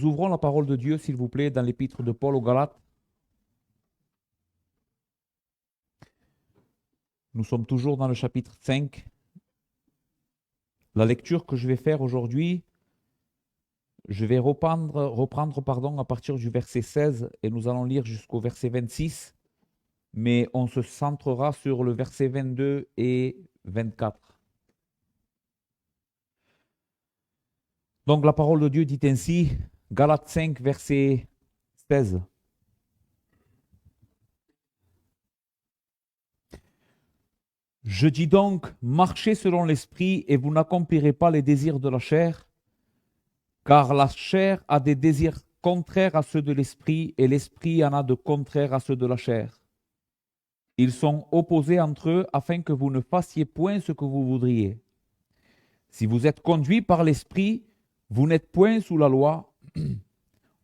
nous ouvrons la parole de Dieu, s'il vous plaît, dans l'épître de Paul aux Galates. Nous sommes toujours dans le chapitre 5. La lecture que je vais faire aujourd'hui, je vais reprendre à partir du verset 16 et nous allons lire jusqu'au verset 26, mais on se centrera sur le verset 22 et 24. Donc la parole de Dieu dit ainsi, Galates 5, verset 16. Je dis donc, marchez selon l'esprit et vous n'accomplirez pas les désirs de la chair, car la chair a des désirs contraires à ceux de l'esprit et l'esprit en a de contraires à ceux de la chair. Ils sont opposés entre eux afin que vous ne fassiez point ce que vous voudriez. Si vous êtes conduits par l'esprit, vous n'êtes point sous la loi.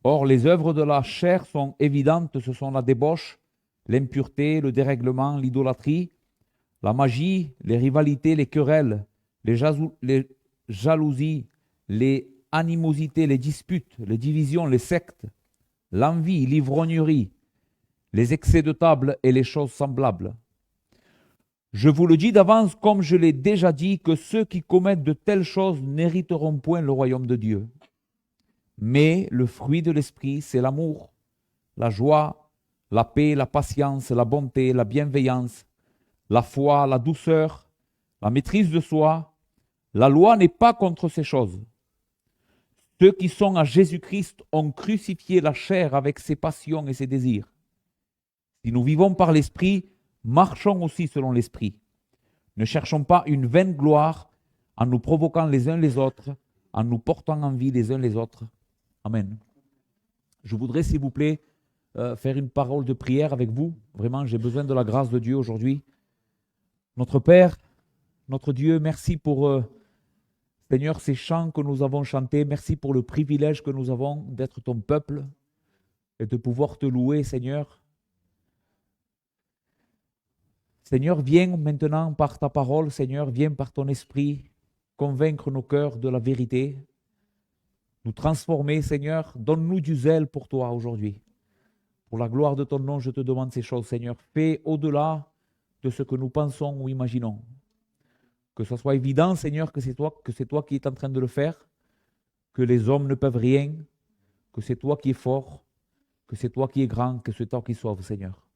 Or, les œuvres de la chair sont évidentes, ce sont la débauche, l'impureté, le dérèglement, l'idolâtrie, la magie, les rivalités, les querelles, les jalousies, les animosités, les disputes, les divisions, les sectes, l'envie, l'ivrognerie, les excès de table et les choses semblables. Je vous le dis d'avance, comme je l'ai déjà dit, que ceux qui commettent de telles choses n'hériteront point le royaume de Dieu. Mais le fruit de l'esprit, c'est l'amour, la joie, la paix, la patience, la bonté, la bienveillance, la foi, la douceur, la maîtrise de soi. La loi n'est pas contre ces choses. Ceux qui sont à Jésus-Christ ont crucifié la chair avec ses passions et ses désirs. Si nous vivons par l'esprit, marchons aussi selon l'esprit. Ne cherchons pas une vaine gloire en nous provoquant les uns les autres, en nous portant envie les uns les autres. Amen. Je voudrais, s'il vous plaît, faire une parole de prière avec vous. Vraiment, j'ai besoin de la grâce de Dieu aujourd'hui. Notre Père, notre Dieu, merci pour, Seigneur, ces chants que nous avons chantés. Merci pour le privilège que nous avons d'être ton peuple et de pouvoir te louer, Seigneur. Seigneur, viens maintenant par ta parole, Seigneur, viens par ton esprit convaincre nos cœurs de la vérité, nous transformer, Seigneur. Donne-nous du zèle pour toi aujourd'hui. Pour la gloire de ton nom, je te demande ces choses, Seigneur. Fais au-delà de ce que nous pensons ou imaginons. Que ce soit évident, Seigneur, que c'est toi qui es en train de le faire, que les hommes ne peuvent rien, que c'est toi qui es fort, que c'est toi qui es grand, que c'est toi qui sauve, Seigneur.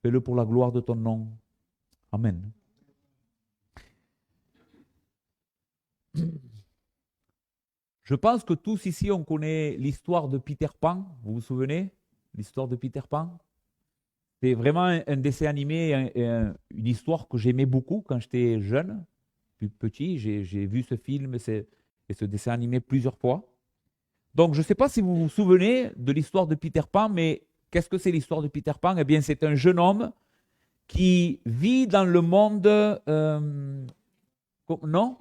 Fais-le pour la gloire de ton nom. Amen. Je pense que tous ici, on connaît l'histoire de Peter Pan. Vous vous souvenez? L'histoire de Peter Pan. C'est vraiment un dessin animé, une histoire que j'aimais beaucoup quand j'étais jeune, plus petit. J'ai vu ce film et ce dessin animé plusieurs fois. Donc, je ne sais pas si vous vous souvenez de l'histoire de Peter Pan, mais qu'est-ce que c'est l'histoire de Peter Pan? Eh bien, c'est un jeune homme qui vit dans le monde... non?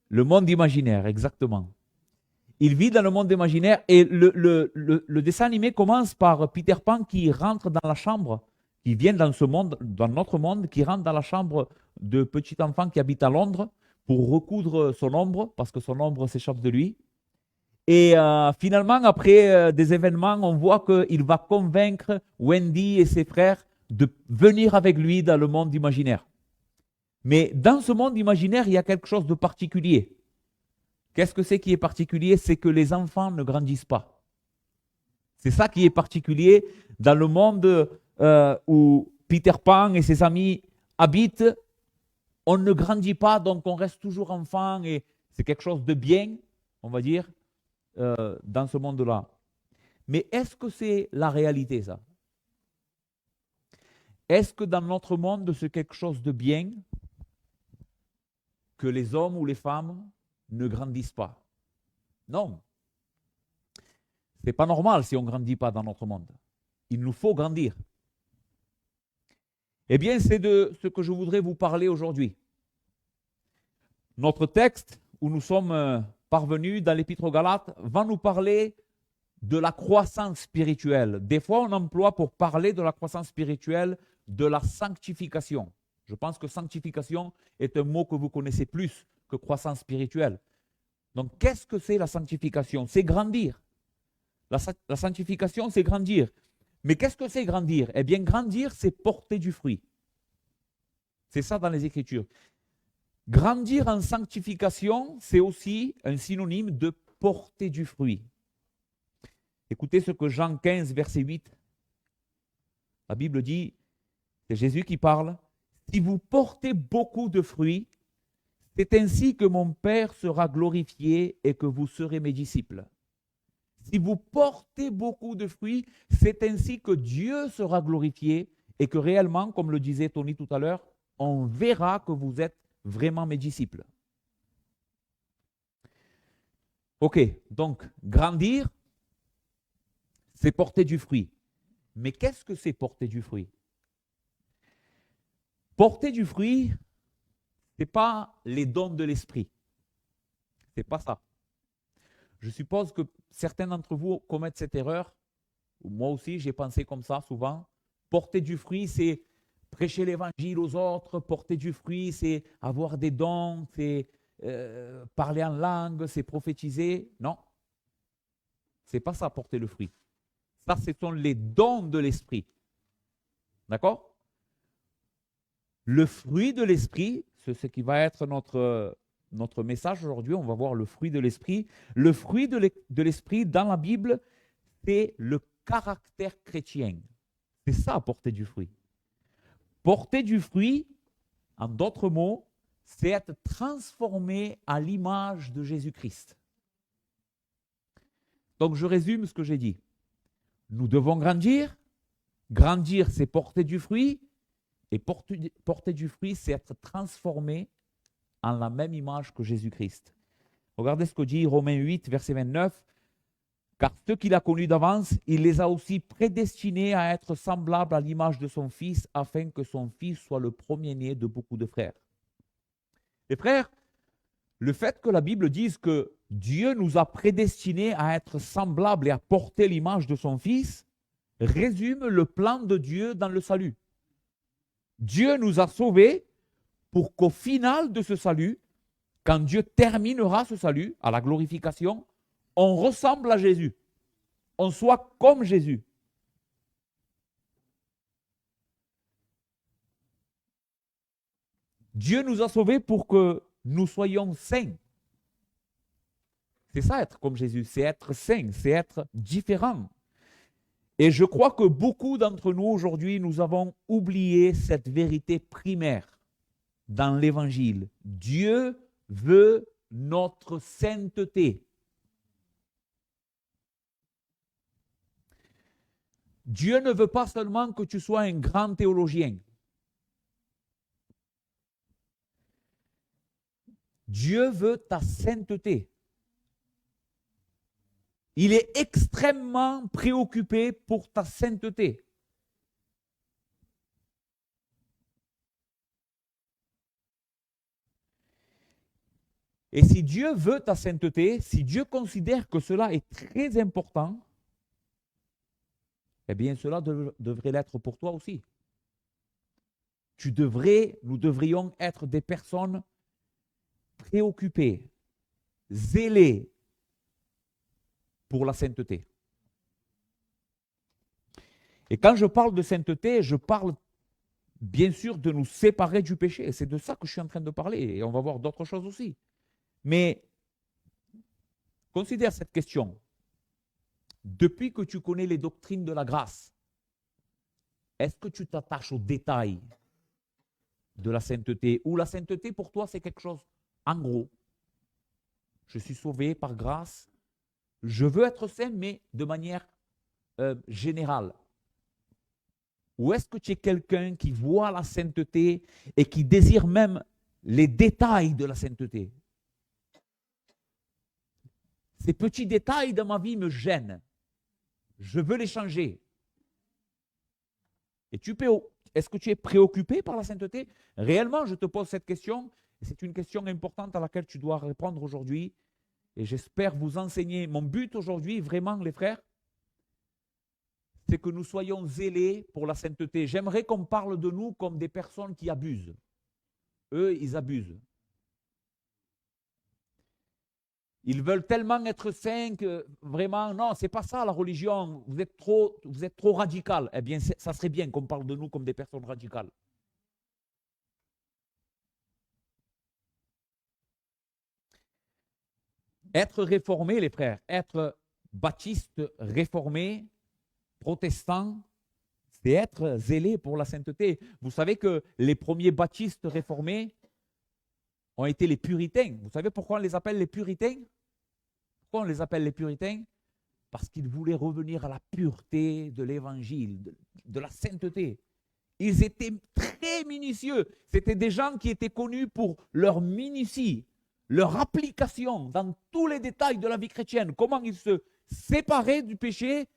Le monde imaginaire, exactement. Il vit dans le monde imaginaire et le dessin animé commence par Peter Pan qui rentre dans la chambre, qui vient dans ce monde, dans notre monde, qui rentre dans la chambre de petit enfant qui habite à Londres pour recoudre son ombre, parce que son ombre s'échappe de lui. Et finalement, après des événements, on voit qu'il va convaincre Wendy et ses frères de venir avec lui dans le monde imaginaire. Mais dans ce monde imaginaire, il y a quelque chose de particulier. Qu'est-ce que c'est qui est particulier? C'est que les enfants ne grandissent pas. C'est ça qui est particulier dans le monde où Peter Pan et ses amis habitent. On ne grandit pas, donc on reste toujours enfant et c'est quelque chose de bien, on va dire, dans ce monde-là. Mais est-ce que c'est la réalité, ça? Est-ce que dans notre monde, c'est quelque chose de bien que les hommes ou les femmes ne grandissent pas? Non. Ce n'est pas normal si on ne grandit pas dans notre monde. Il nous faut grandir. Eh bien, c'est de ce que je voudrais vous parler aujourd'hui. Notre texte, où nous sommes parvenus dans l'Épître aux Galates, va nous parler de la croissance spirituelle. Des fois, on emploie pour parler de la croissance spirituelle de la sanctification. Je pense que sanctification est un mot que vous connaissez plus que croissance spirituelle. Donc, qu'est-ce que c'est la sanctification? C'est grandir. La sanctification, c'est grandir. Mais qu'est-ce que c'est grandir? Eh bien, grandir, c'est porter du fruit. C'est ça dans les Écritures. Grandir en sanctification, c'est aussi un synonyme de porter du fruit. Écoutez ce que Jean 15, verset 8, la Bible dit, c'est Jésus qui parle, « Si vous portez beaucoup de fruits, c'est ainsi que mon Père sera glorifié et que vous serez mes disciples. » Si vous portez beaucoup de fruits, c'est ainsi que Dieu sera glorifié et que réellement, comme le disait Tony tout à l'heure, on verra que vous êtes vraiment mes disciples. Ok, donc grandir, c'est porter du fruit. Mais qu'est-ce que c'est porter du fruit? Porter du fruit, ce n'est pas les dons de l'esprit. Ce n'est pas ça. Je suppose que certains d'entre vous commettent cette erreur. Moi aussi, j'ai pensé comme ça souvent. Porter du fruit, c'est prêcher l'évangile aux autres. Porter du fruit, c'est avoir des dons, c'est parler en langue, c'est prophétiser. Non. Ce n'est pas ça, porter le fruit. Ça, ce sont les dons de l'esprit. D'accord? Le fruit de l'esprit, c'est ce qui va être notre message aujourd'hui. On va voir le fruit de l'esprit. Le fruit de l'esprit dans la Bible, c'est le caractère chrétien. C'est ça, porter du fruit. Porter du fruit, en d'autres mots, c'est être transformé à l'image de Jésus-Christ. Donc, je résume ce que j'ai dit. Nous devons grandir. Grandir, c'est porter du fruit. Et porter du fruit, c'est être transformé en la même image que Jésus-Christ. Regardez ce que dit Romains 8, verset 29. Car ceux qu'il a connus d'avance, il les a aussi prédestinés à être semblables à l'image de son Fils, afin que son Fils soit le premier-né de beaucoup de frères. Les frères, le fait que la Bible dise que Dieu nous a prédestinés à être semblables et à porter l'image de son Fils, résume le plan de Dieu dans le salut. Dieu nous a sauvés pour qu'au final de ce salut, quand Dieu terminera ce salut, à la glorification, on ressemble à Jésus. On soit comme Jésus. Dieu nous a sauvés pour que nous soyons saints. C'est ça être comme Jésus, c'est être saint, c'est être différent. Et je crois que beaucoup d'entre nous aujourd'hui, nous avons oublié cette vérité primaire dans l'Évangile. Dieu veut notre sainteté. Dieu ne veut pas seulement que tu sois un grand théologien. Dieu veut ta sainteté. Il est extrêmement préoccupé pour ta sainteté. Et si Dieu veut ta sainteté, si Dieu considère que cela est très important, eh bien cela devrait l'être pour toi aussi. Nous devrions être des personnes préoccupées, zélées pour la sainteté. Et quand je parle de sainteté, je parle bien sûr de nous séparer du péché. Et c'est de ça que je suis en train de parler. Et on va voir d'autres choses aussi. Mais considère cette question. Depuis que tu connais les doctrines de la grâce, est-ce que tu t'attaches aux détails de la sainteté? Ou la sainteté pour toi c'est quelque chose en gros? Je suis sauvé par grâce. Je veux être saint, mais de manière générale. Ou est-ce que tu es quelqu'un qui voit la sainteté et qui désire même les détails de la sainteté? Ces petits détails dans ma vie me gênent. Je veux les changer. Et est-ce que tu es préoccupé par la sainteté? Réellement, je te pose cette question. Et c'est une question importante à laquelle tu dois répondre aujourd'hui. Et j'espère vous enseigner. Mon but aujourd'hui, vraiment, les frères, c'est que nous soyons zélés pour la sainteté. J'aimerais qu'on parle de nous comme des personnes qui abusent. Eux, ils abusent. Ils veulent tellement être saints que vraiment, non, c'est pas ça la religion. Vous êtes trop radical. Eh bien, ça serait bien qu'on parle de nous comme des personnes radicales. Être réformé, les frères, être baptiste réformé, protestant, c'est être zélé pour la sainteté. Vous savez que les premiers baptistes réformés ont été les puritains. Vous savez pourquoi on les appelle les puritains? Pourquoi on les appelle les puritains? Parce qu'ils voulaient revenir à la pureté de l'évangile, de la sainteté. Ils étaient très minutieux. C'était des gens qui étaient connus pour leur minutie, leur application dans tous les détails de la vie chrétienne, comment ils se séparaient du péché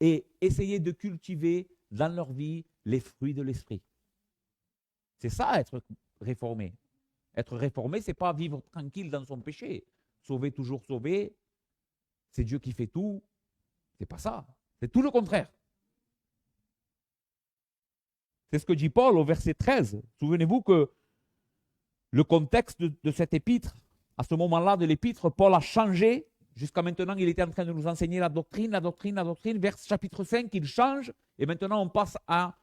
et essayaient de cultiver dans leur vie les fruits de l'esprit. C'est ça, être réformé. Être réformé, ce n'est pas vivre tranquille dans son péché. Sauvé, toujours sauvé. C'est Dieu qui fait tout. C'est pas ça. C'est tout le contraire. C'est ce que dit Paul au verset 13. Souvenez-vous que le contexte de cette épître, à ce moment-là de l'épître, Paul a changé. Jusqu'à maintenant, il était en train de nous enseigner la doctrine. Vers chapitre 5, il change. Et maintenant, on passe à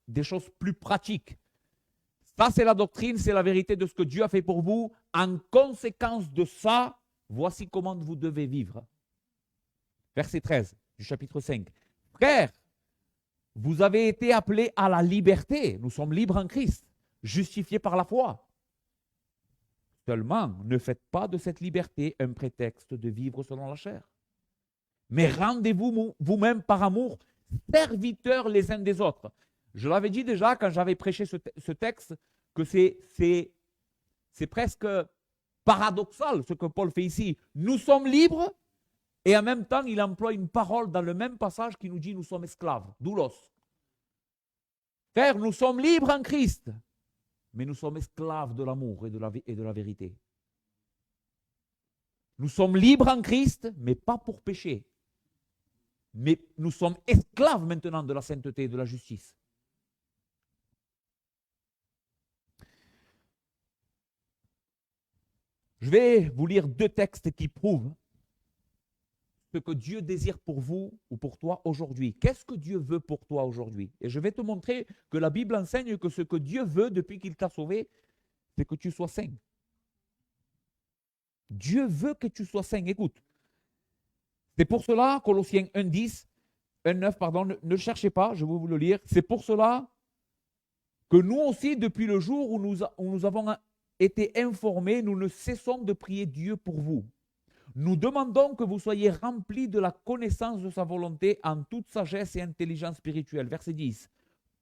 des choses plus pratiques. Ça, c'est la doctrine, c'est la vérité de ce que Dieu a fait pour vous. En conséquence de ça, voici comment vous devez vivre. Verset 13 du chapitre 5. Frères, vous avez été appelés à la liberté. Nous sommes libres en Christ, justifiés par la foi. Seulement, ne faites pas de cette liberté un prétexte de vivre selon la chair. Mais rendez-vous vous-même par amour, serviteurs les uns des autres. Je l'avais dit déjà quand j'avais prêché ce texte, que c'est presque paradoxal ce que Paul fait ici. Nous sommes libres et en même temps, il emploie une parole dans le même passage qui nous dit nous sommes esclaves, doulos. Frère, nous sommes libres en Christ, mais nous sommes esclaves de l'amour et de la vérité. Nous sommes libres en Christ, mais pas pour pécher. Mais nous sommes esclaves maintenant de la sainteté et de la justice. Je vais vous lire 2 textes qui prouvent ce que Dieu désire pour vous ou pour toi aujourd'hui. Qu'est-ce que Dieu veut pour toi aujourd'hui? Et je vais te montrer que la Bible enseigne que ce que Dieu veut depuis qu'il t'a sauvé, c'est que tu sois saint. Dieu veut que tu sois saint. Écoute, c'est pour cela, Colossiens 1,10, 1,9, pardon, ne cherchez pas, je vais vous le lire. C'est pour cela que nous aussi, depuis le jour où nous avons été informés, nous ne cessons de prier Dieu pour vous. Nous demandons que vous soyez remplis de la connaissance de sa volonté en toute sagesse et intelligence spirituelle. Verset 10.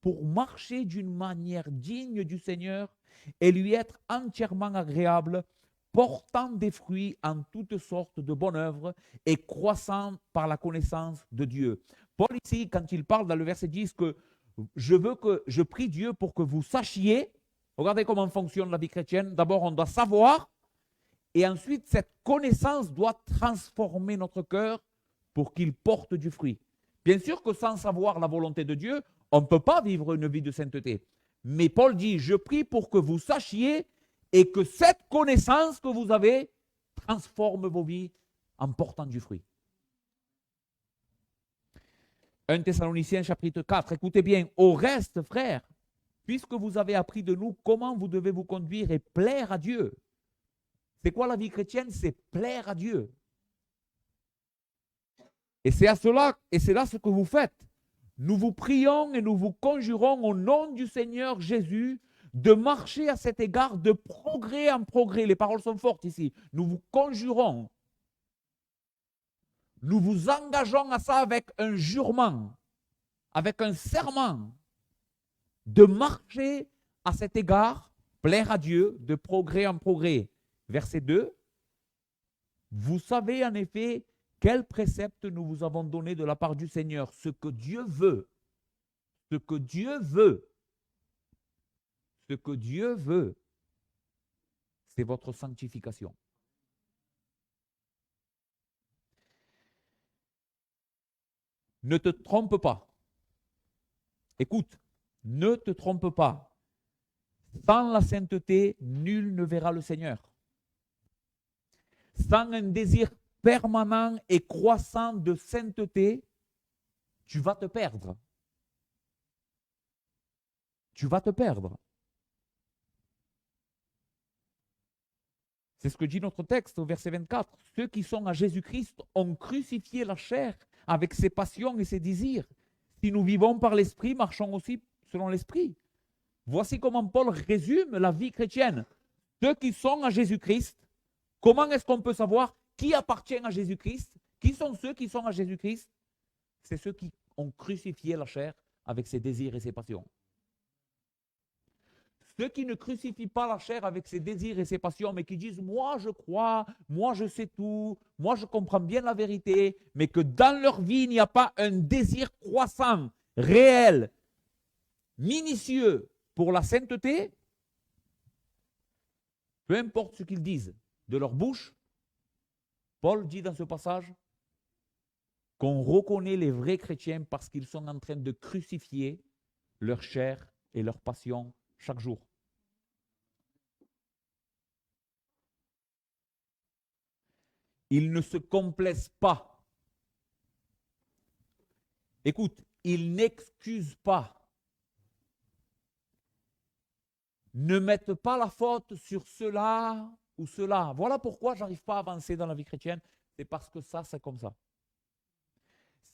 Pour marcher d'une manière digne du Seigneur et lui être entièrement agréable, portant des fruits en toutes sortes de bonnes œuvres et croissant par la connaissance de Dieu. Paul ici, quand il parle dans le verset 10 que je prie Dieu pour que vous sachiez, regardez comment fonctionne la vie chrétienne. D'abord, on doit savoir, et ensuite, cette connaissance doit transformer notre cœur pour qu'il porte du fruit. Bien sûr que sans savoir la volonté de Dieu, on ne peut pas vivre une vie de sainteté. Mais Paul dit, je prie pour que vous sachiez et que cette connaissance que vous avez transforme vos vies en portant du fruit. 1 Thessaloniciens chapitre 4, écoutez bien, au reste, frères, puisque vous avez appris de nous comment vous devez vous conduire et plaire à Dieu. C'est quoi la vie chrétienne? C'est plaire à Dieu. Et c'est à cela, et c'est là ce que vous faites. Nous vous prions et nous vous conjurons au nom du Seigneur Jésus de marcher à cet égard de progrès en progrès. Les paroles sont fortes ici. Nous vous conjurons. Nous vous engageons à ça avec un jurement, avec un serment, de marcher à cet égard, plaire à Dieu, de progrès en progrès. Verset 2. Vous savez en effet quel précepte nous vous avons donné de la part du Seigneur, ce que Dieu veut. Ce que Dieu veut. Ce que Dieu veut, c'est votre sanctification. Ne te trompe pas. Écoute, ne te trompe pas. Sans la sainteté, nul ne verra le Seigneur. sans un désir permanent et croissant de sainteté, tu vas te perdre. Tu vas te perdre. C'est ce que dit notre texte au verset 24. Ceux qui sont à Jésus-Christ ont crucifié la chair avec ses passions et ses désirs. Si nous vivons par l'Esprit, marchons aussi selon l'Esprit. Voici comment Paul résume la vie chrétienne. Ceux qui sont à Jésus-Christ, comment est-ce qu'on peut savoir qui appartient à Jésus-Christ? Qui sont ceux qui sont à Jésus-Christ? C'est ceux qui ont crucifié la chair avec ses désirs et ses passions. Ceux qui ne crucifient pas la chair avec ses désirs et ses passions, mais qui disent « moi je crois, moi je sais tout, moi je comprends bien la vérité », mais que dans leur vie, il n'y a pas un désir croissant, réel, minutieux pour la sainteté, peu importe ce qu'ils disent de leur bouche, Paul dit dans ce passage qu'on reconnaît les vrais chrétiens parce qu'ils sont en train de crucifier leur chair et leur passion chaque jour. Ils ne se complaisent pas. Écoute, ils n'excusent pas. Ne mettent pas la faute sur cela ou cela. Voilà pourquoi je n'arrive pas à avancer dans la vie chrétienne. C'est parce que ça, c'est comme ça.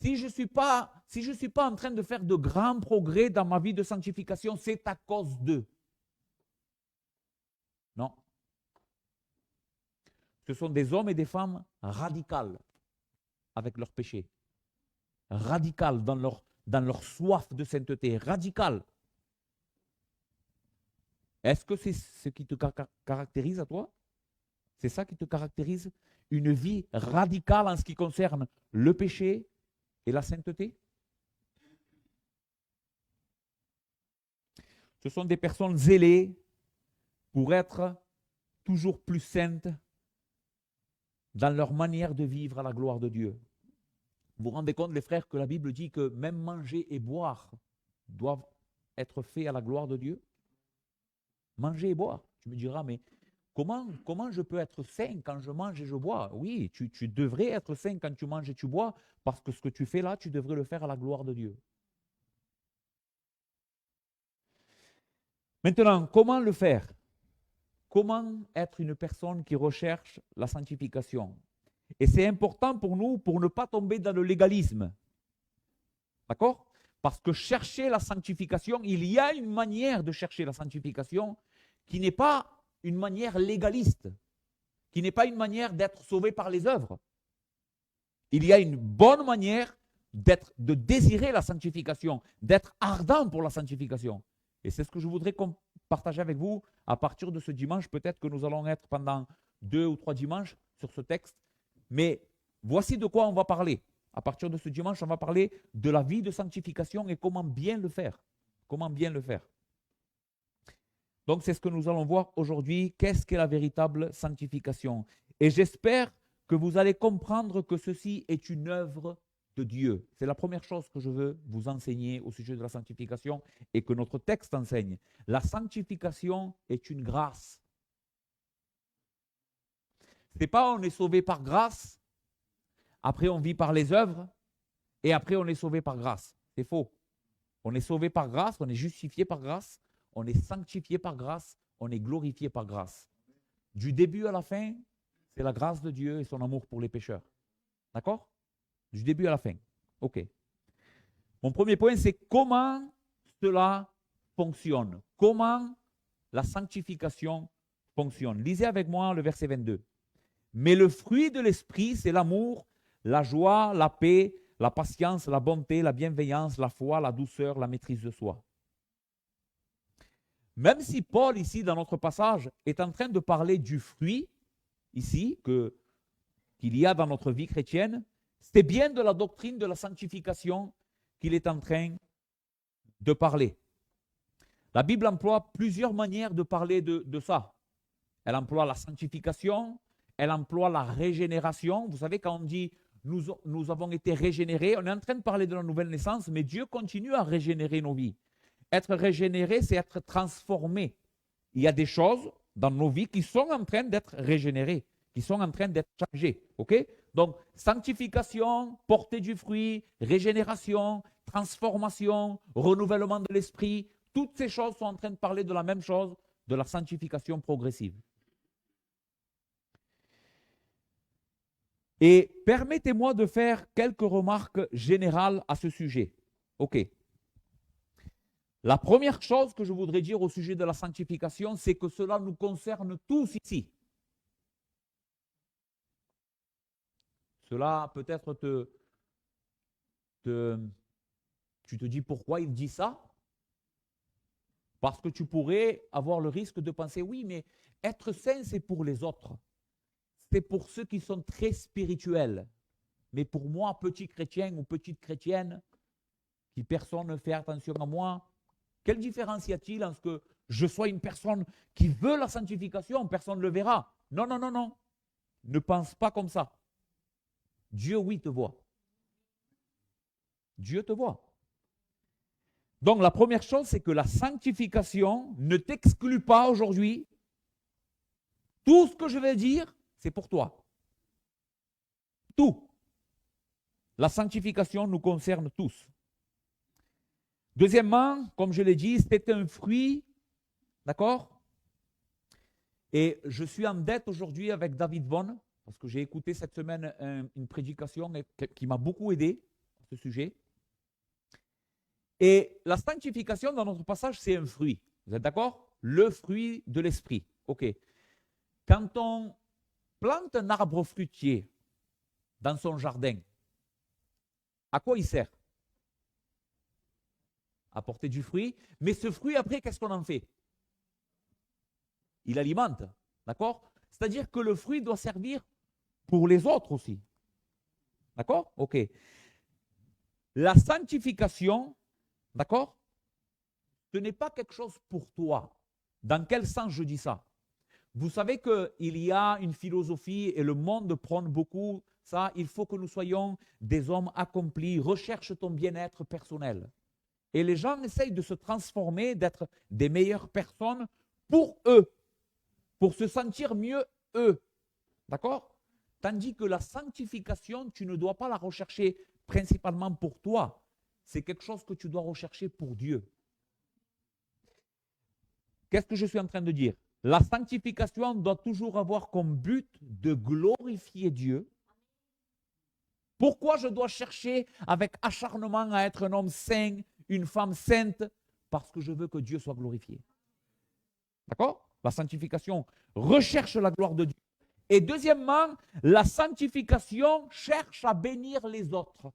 Si je ne suis pas en train de faire de grands progrès dans ma vie de sanctification, c'est à cause d'eux. Non. Ce sont des hommes et des femmes radicales avec leur péché. Radicales dans leur soif de sainteté. Radicales. Est-ce que c'est ce qui te caractérise à toi? C'est ça qui te caractérise? Une vie radicale en ce qui concerne le péché et la sainteté? Ce sont des personnes zélées pour être toujours plus saintes dans leur manière de vivre à la gloire de Dieu. Vous vous rendez compte, les frères, que la Bible dit que même manger et boire doivent être faits à la gloire de Dieu? Manger et boire. Tu me diras, mais comment je peux être saint quand je mange et je bois? Oui, tu devrais être saint quand tu manges et tu bois, parce que ce que tu fais là, tu devrais le faire à la gloire de Dieu. Maintenant, comment le faire? Comment être une personne qui recherche la sanctification? Et c'est important pour nous pour ne pas tomber dans le légalisme. D'accord? Parce que chercher la sanctification, il y a une manière de chercher la sanctification qui n'est pas une manière légaliste, qui n'est pas une manière d'être sauvé par les œuvres. Il y a une bonne manière de désirer la sanctification, d'être ardent pour la sanctification. Et c'est ce que je voudrais partager avec vous à partir de ce dimanche. Peut-être que nous allons être pendant 2 ou 3 dimanches sur ce texte. Mais voici de quoi on va parler. À partir de ce dimanche, on va parler de la vie de sanctification et comment bien le faire. Comment bien le faire. Donc, c'est ce que nous allons voir aujourd'hui. Qu'est-ce qu'est la véritable sanctification? Et j'espère que vous allez comprendre que ceci est une œuvre de Dieu. C'est la première chose que je veux vous enseigner au sujet de la sanctification et que notre texte enseigne. La sanctification est une grâce. Ce n'est pas on est sauvé par grâce, après on vit par les œuvres et après on est sauvé par grâce. C'est faux. On est sauvé par grâce, on est justifié par grâce, on est sanctifié par grâce, on est glorifié par grâce. Du début à la fin, c'est la grâce de Dieu et son amour pour les pécheurs. D'accord? Du début à la fin. OK. Mon premier point, c'est comment cela fonctionne. Comment la sanctification fonctionne. Lisez avec moi le verset 22. Mais le fruit de l'esprit, c'est l'amour, la joie, la paix, la patience, la bonté, la bienveillance, la foi, la douceur, la maîtrise de soi. Même si Paul, ici, dans notre passage, est en train de parler du fruit, ici, qu'il y a dans notre vie chrétienne, c'est bien de la doctrine de la sanctification qu'il est en train de parler. La Bible emploie plusieurs manières de parler de ça. Elle emploie la sanctification, elle emploie la régénération. Vous savez, quand on dit nous avons été régénérés, on est en train de parler de la nouvelle naissance, mais Dieu continue à régénérer nos vies. Être régénéré, c'est être transformé. Il y a des choses dans nos vies qui sont en train d'être régénérées, qui sont en train d'être changés. OK? Donc, sanctification, porter du fruit, régénération, transformation, renouvellement de l'esprit, toutes ces choses sont en train de parler de la même chose, de la sanctification progressive. Et permettez-moi de faire quelques remarques générales à ce sujet. OK. La première chose que je voudrais dire au sujet de la sanctification, c'est que cela nous concerne tous ici. Cela peut-être tu te dis pourquoi il dit ça? Parce que tu pourrais avoir le risque de penser, oui, mais être saint, c'est pour les autres. C'est pour ceux qui sont très spirituels. Mais pour moi, petit chrétien ou petite chrétienne, qui personne ne fait attention à moi, quelle différence y a-t-il en ce que je sois une personne qui veut la sanctification? Personne ne le verra. Non, non, non, non. Ne pense pas comme ça. Dieu, oui, te voit. Dieu te voit. Donc, la première chose, c'est que la sanctification ne t'exclut pas aujourd'hui. Tout ce que je vais dire, c'est pour toi. Tout. La sanctification nous concerne tous. Deuxièmement, comme je l'ai dit, c'est un fruit, d'accord? Et je suis en dette aujourd'hui avec David Vaughan, parce que j'ai écouté cette semaine une prédication qui m'a beaucoup aidé à ce sujet. Et la sanctification, dans notre passage, c'est un fruit. Vous êtes d'accord? Le fruit de l'esprit. OK. Quand on plante un arbre fruitier dans son jardin, à quoi il sert? À porter du fruit. Mais ce fruit, après, qu'est-ce qu'on en fait? Il alimente. D'accord? C'est-à-dire que le fruit doit servir pour les autres aussi. D'accord? OK. La sanctification, d'accord? Ce n'est pas quelque chose pour toi. Dans quel sens je dis ça? Vous savez qu'il y a une philosophie et le monde prône beaucoup ça. Il faut que nous soyons des hommes accomplis. Recherche ton bien-être personnel. Et les gens essayent de se transformer, d'être des meilleures personnes pour eux, pour se sentir mieux eux. D'accord? Tandis que la sanctification, tu ne dois pas la rechercher principalement pour toi. C'est quelque chose que tu dois rechercher pour Dieu. Qu'est-ce que je suis en train de dire? La sanctification doit toujours avoir comme but de glorifier Dieu. Pourquoi je dois chercher avec acharnement à être un homme saint, une femme sainte? Parce que je veux que Dieu soit glorifié. D'accord? La sanctification recherche la gloire de Dieu. Et deuxièmement, la sanctification cherche à bénir les autres.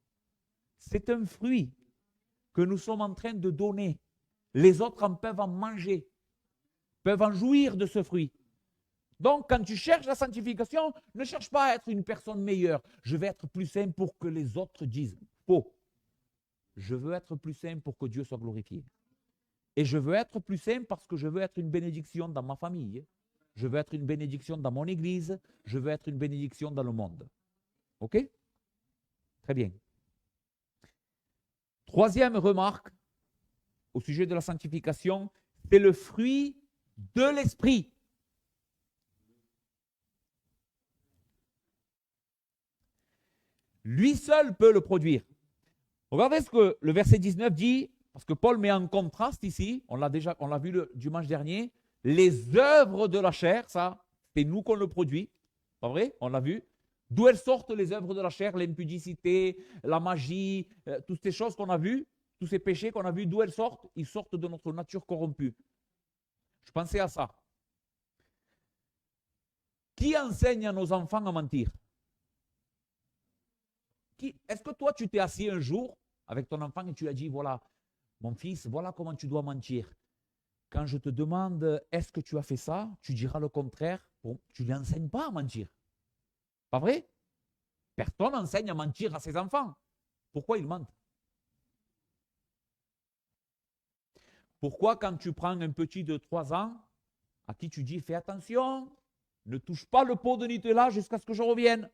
C'est un fruit que nous sommes en train de donner. Les autres en peuvent en manger, peuvent en jouir de ce fruit. Donc, quand tu cherches la sanctification, ne cherche pas à être une personne meilleure. Je vais être plus saint pour que les autres disent. Faux. Je veux être plus saint pour que Dieu soit glorifié. Et je veux être plus saint parce que je veux être une bénédiction dans ma famille. Je veux être une bénédiction dans mon église. Je veux être une bénédiction dans le monde. OK? Très bien. Troisième remarque au sujet de la sanctification, c'est le fruit de l'esprit. Lui seul peut le produire. Regardez ce que le verset 19 dit, parce que Paul met en contraste ici, on l'a vu le dimanche dernier, les œuvres de la chair, ça, c'est nous qu'on le produit, pas vrai? On l'a vu. D'où elles sortent les œuvres de la chair, l'impudicité, la magie, toutes ces choses qu'on a vues, tous ces péchés qu'on a vus, d'où elles sortent? Ils sortent de notre nature corrompue. Je pensais à ça. Qui enseigne à nos enfants à mentir? Est-ce que toi, tu t'es assis un jour avec ton enfant et tu lui as dit, voilà, mon fils, voilà comment tu dois mentir. Quand je te demande, est-ce que tu as fait ça? Tu diras le contraire. Bon, tu ne lui enseignes pas à mentir. Pas vrai? Personne n'enseigne à mentir à ses enfants. Pourquoi ils mentent? Pourquoi quand tu prends un petit de 3 ans, à qui tu dis, fais attention, ne touche pas le pot de Nutella jusqu'à ce que je revienne.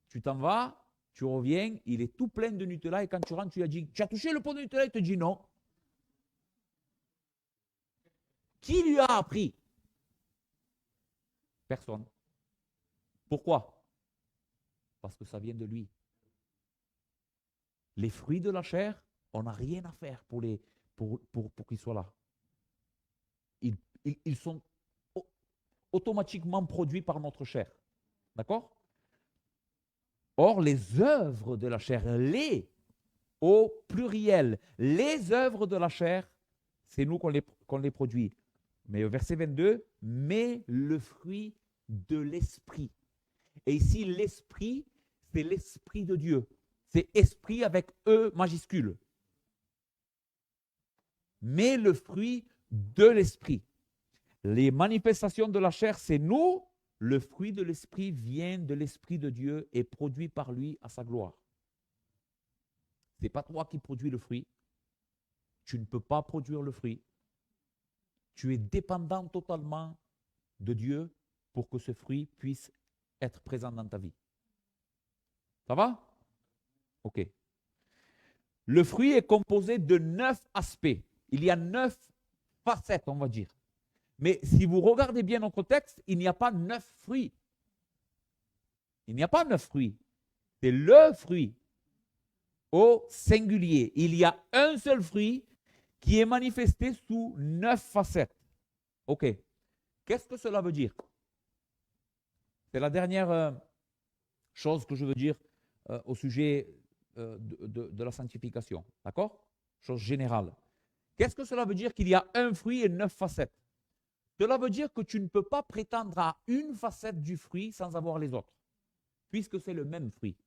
Tu t'en vas, tu reviens, il est tout plein de Nutella et quand tu rentres, tu lui as dit, tu as touché le pot de Nutella? Il te dit non. Qui lui a appris? Personne. Pourquoi? Parce que ça vient de lui. Les fruits de la chair, on n'a rien à faire pour qu'ils soient là. Ils sont automatiquement produits par notre chair. D'accord? Or, les œuvres de la chair, au pluriel, les œuvres de la chair, c'est nous qu'on les produit. Mais au verset 22, mais le fruit de l'esprit. Et ici, l'esprit, c'est l'esprit de Dieu. C'est esprit avec E majuscule. Mais le fruit de l'esprit. Les manifestations de la chair, c'est nous. Le fruit de l'esprit vient de l'esprit de Dieu et produit par lui à sa gloire. Ce n'est pas toi qui produis le fruit. Tu ne peux pas produire le fruit. Tu es dépendant totalement de Dieu pour que ce fruit puisse être présent dans ta vie. Ça va? Ok. Le fruit est composé de 9 aspects. Il y a 9 facettes, on va dire. Mais si vous regardez bien notre texte, il n'y a pas 9 fruits. Il n'y a pas 9 fruits. C'est le fruit au singulier. Il y a un seul fruit qui est manifesté sous 9 facettes. Ok. Qu'est-ce que cela veut dire? C'est la dernière chose que je veux dire au sujet de la sanctification. D'accord? Chose générale. Qu'est-ce que cela veut dire qu'il y a un fruit et 9 facettes? Cela veut dire que tu ne peux pas prétendre à une facette du fruit sans avoir les autres, puisque c'est le même fruit.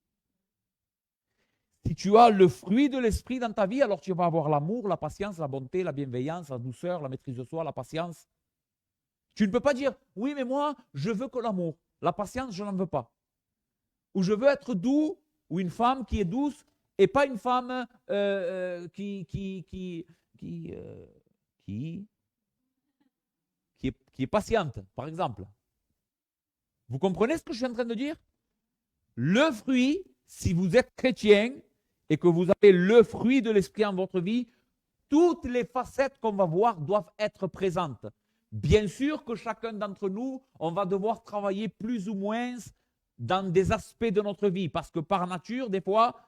Si tu as le fruit de l'esprit dans ta vie, alors tu vas avoir l'amour, la patience, la bonté, la bienveillance, la douceur, la maîtrise de soi, la patience. Tu ne peux pas dire, oui, mais moi, je veux que l'amour. La patience, je n'en veux pas. Ou je veux être doux, ou une femme qui est douce, et pas une femme qui est patiente, par exemple. Vous comprenez ce que je suis en train de dire? Le fruit, si vous êtes chrétien et que vous avez le fruit de l'esprit en votre vie, toutes les facettes qu'on va voir doivent être présentes. Bien sûr que chacun d'entre nous, on va devoir travailler plus ou moins dans des aspects de notre vie, parce que par nature, des fois,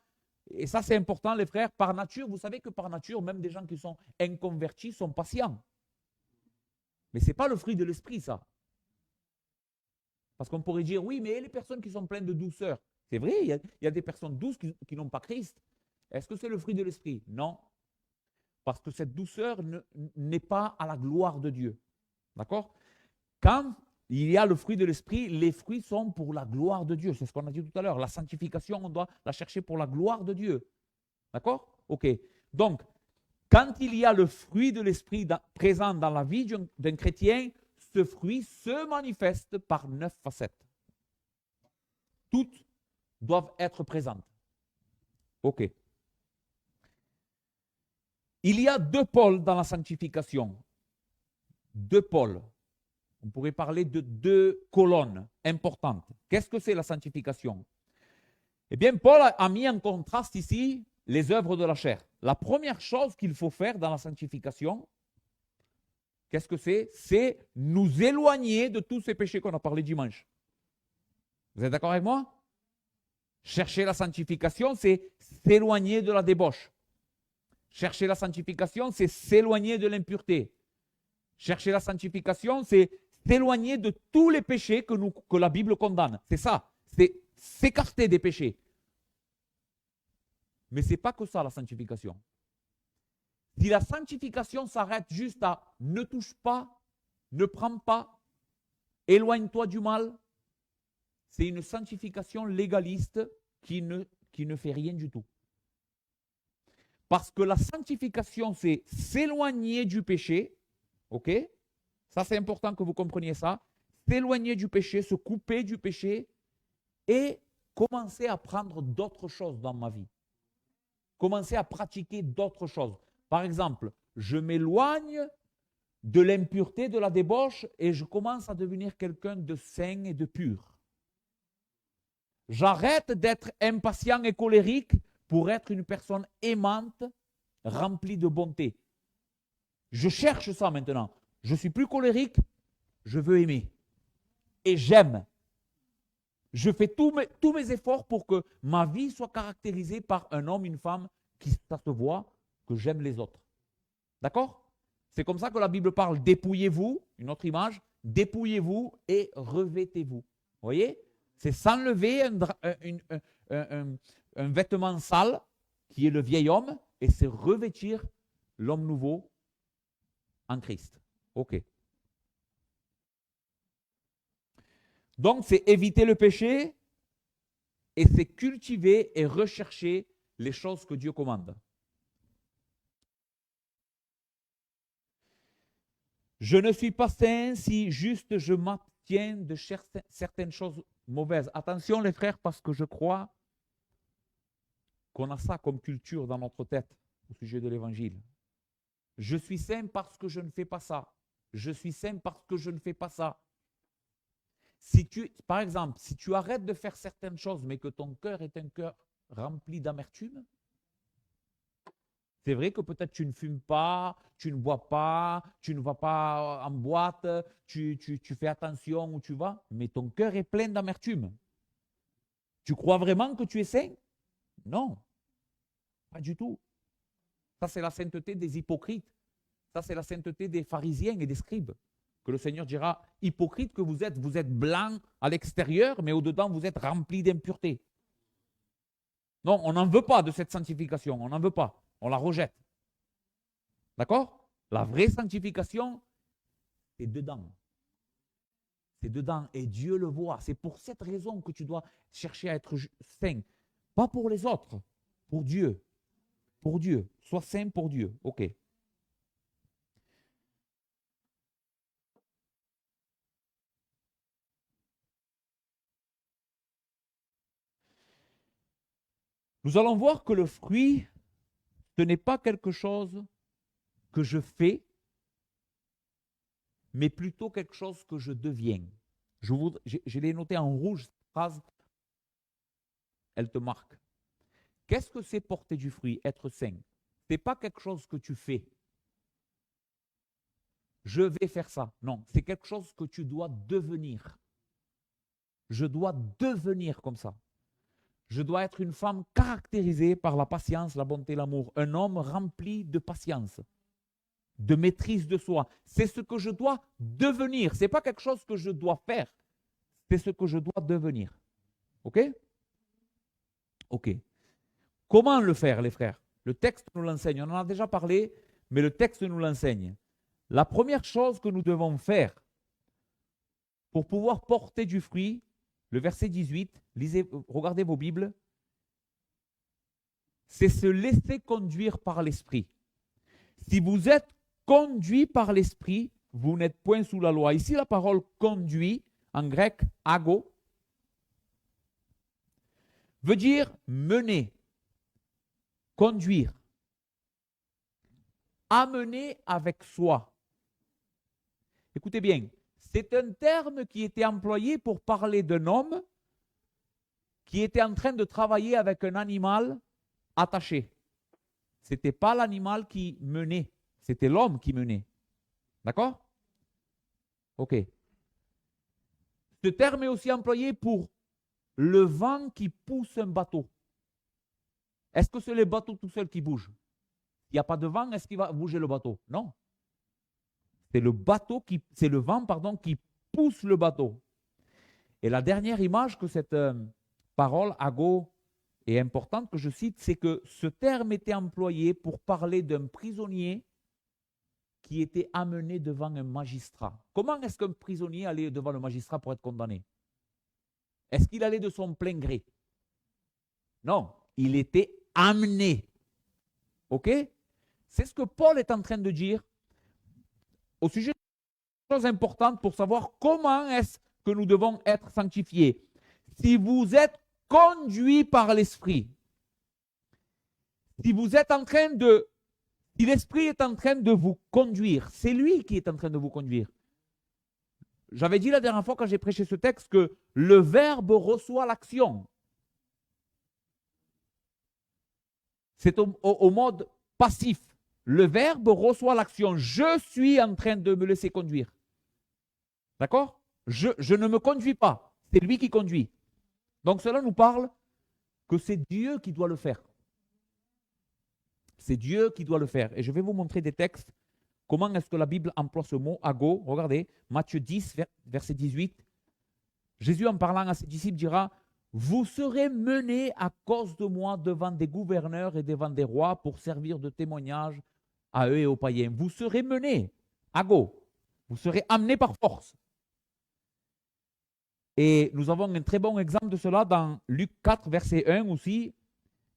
et ça c'est important les frères, par nature, vous savez que par nature, même des gens qui sont inconvertis sont patients. Mais ce n'est pas le fruit de l'esprit, ça. Parce qu'on pourrait dire, oui, mais les personnes qui sont pleines de douceur, c'est vrai, il y a des personnes douces qui n'ont pas Christ. Est-ce que c'est le fruit de l'esprit? Non. Parce que cette douceur n'est pas à la gloire de Dieu. D'accord? Quand il y a le fruit de l'esprit, les fruits sont pour la gloire de Dieu. C'est ce qu'on a dit tout à l'heure. La sanctification, on doit la chercher pour la gloire de Dieu. D'accord? Ok. Donc, quand il y a le fruit de l'esprit présent dans la vie d'un chrétien, ce fruit se manifeste par 9 facettes. Toutes doivent être présentes. Ok. Il y a 2 pôles dans la sanctification. 2 pôles. On pourrait parler de 2 colonnes importantes. Qu'est-ce que c'est la sanctification? Eh bien, Paul a mis en contraste ici les œuvres de la chair. La première chose qu'il faut faire dans la sanctification, qu'est-ce que c'est? C'est nous éloigner de tous ces péchés qu'on a parlé dimanche. Vous êtes d'accord avec moi? Chercher la sanctification, c'est s'éloigner de la débauche. Chercher la sanctification, c'est s'éloigner de l'impureté. Chercher la sanctification, c'est s'éloigner de tous les péchés que la Bible condamne. C'est ça, c'est s'écarter des péchés. Mais ce n'est pas que ça la sanctification. Si la sanctification s'arrête juste à ne touche pas, ne prends pas, éloigne-toi du mal, c'est une sanctification légaliste qui ne fait rien du tout. Parce que la sanctification, c'est s'éloigner du péché, ok? Ça, c'est important que vous compreniez ça. S'éloigner du péché, se couper du péché et commencer à prendre d'autres choses dans ma vie. Commencer à pratiquer d'autres choses. Par exemple, je m'éloigne de l'impureté, de la débauche et je commence à devenir quelqu'un de sain et de pur. J'arrête d'être impatient et colérique pour être une personne aimante, remplie de bonté. Je cherche ça maintenant. Je ne suis plus colérique, je veux aimer. Et j'aime. Je fais tous mes efforts pour que ma vie soit caractérisée par un homme, une femme, qui ça se voit que j'aime les autres. D'accord? C'est comme ça que la Bible parle. Dépouillez-vous, une autre image, dépouillez-vous et revêtez-vous. Vous voyez? C'est s'enlever un vêtement sale, qui est le vieil homme, et c'est revêtir l'homme nouveau en Christ. Ok. Donc, c'est éviter le péché et c'est cultiver et rechercher les choses que Dieu commande. Je ne suis pas saint si juste je m'abstiens de certaines choses mauvaises. Attention les frères, parce que je crois qu'on a ça comme culture dans notre tête au sujet de l'évangile. Je suis saint parce que je ne fais pas ça. Je suis saint parce que je ne fais pas ça. Par exemple, si tu arrêtes de faire certaines choses, mais que ton cœur est un cœur rempli d'amertume, c'est vrai que peut-être tu ne fumes pas, tu ne bois pas, tu ne vas pas en boîte, tu fais attention où tu vas, mais ton cœur est plein d'amertume. Tu crois vraiment que tu es saint? Non, pas du tout. Ça, c'est la sainteté des hypocrites. Ça, c'est la sainteté des pharisiens et des scribes. Que le Seigneur dira, hypocrite que vous êtes blanc à l'extérieur, mais au-dedans, vous êtes rempli d'impureté. Non, on n'en veut pas de cette sanctification, on n'en veut pas, on la rejette. D'accord? La vraie sanctification, c'est dedans. C'est dedans, et Dieu le voit. C'est pour cette raison que tu dois chercher à être saint. Pas pour les autres, pour Dieu. Pour Dieu. Sois saint pour Dieu. Ok. Nous allons voir que le fruit, ce n'est pas quelque chose que je fais, mais plutôt quelque chose que je deviens. Je l'ai noté en rouge, cette phrase, elle te marque. Qu'est-ce que c'est porter du fruit, être saint? Ce n'est pas quelque chose que tu fais. Je vais faire ça. Non, c'est quelque chose que tu dois devenir. Je dois devenir comme ça. Je dois être une femme caractérisée par la patience, la bonté, l'amour. Un homme rempli de patience, de maîtrise de soi. C'est ce que je dois devenir. Ce n'est pas quelque chose que je dois faire. C'est ce que je dois devenir. OK? OK. Comment le faire, les frères? Le texte nous l'enseigne. On en a déjà parlé, mais le texte nous l'enseigne. La première chose que nous devons faire pour pouvoir porter du fruit, le verset 18, regardez vos Bibles, c'est se laisser conduire par l'Esprit. Si vous êtes conduit par l'Esprit, vous n'êtes point sous la loi. Ici, la parole conduit, en grec, ago, veut dire mener, conduire, amener avec soi. Écoutez bien, c'est un terme qui était employé pour parler d'un homme qui était en train de travailler avec un animal attaché. Ce n'était pas l'animal qui menait, c'était l'homme qui menait. D'accord? Ok. Ce terme est aussi employé pour le vent qui pousse un bateau. Est-ce que c'est le bateau tout seul qui bouge? Il n'y a pas de vent, est-ce qu'il va bouger le bateau? Non. C'est le vent, qui pousse le bateau. Et la dernière image que cette parole, ago, est importante, que je cite, c'est que ce terme était employé pour parler d'un prisonnier qui était amené devant un magistrat. Comment est-ce qu'un prisonnier allait devant le magistrat pour être condamné? Est-ce qu'il allait de son plein gré? Non, il était amené. OK? C'est ce que Paul est en train de dire au sujet de choses importantes pour savoir comment est-ce que nous devons être sanctifiés. Si vous êtes conduit par l'Esprit, si l'Esprit est en train de vous conduire, c'est lui qui est en train de vous conduire. J'avais dit la dernière fois quand j'ai prêché ce texte que le verbe reçoit l'action. C'est au mode passif. Le verbe reçoit l'action. Je suis en train de me laisser conduire. D'accord? Je ne me conduis pas. C'est lui qui conduit. Donc cela nous parle que c'est Dieu qui doit le faire. C'est Dieu qui doit le faire. Et je vais vous montrer des textes. Comment est-ce que la Bible emploie ce mot ago? Regardez, Matthieu 10, verset 18. Jésus, en parlant à ses disciples, dira: vous serez menés à cause de moi devant des gouverneurs et devant des rois pour servir de témoignage à eux et aux païens. Vous serez menés, ago. Vous serez amenés par force. Et nous avons un très bon exemple de cela dans Luc 4, verset 1 aussi.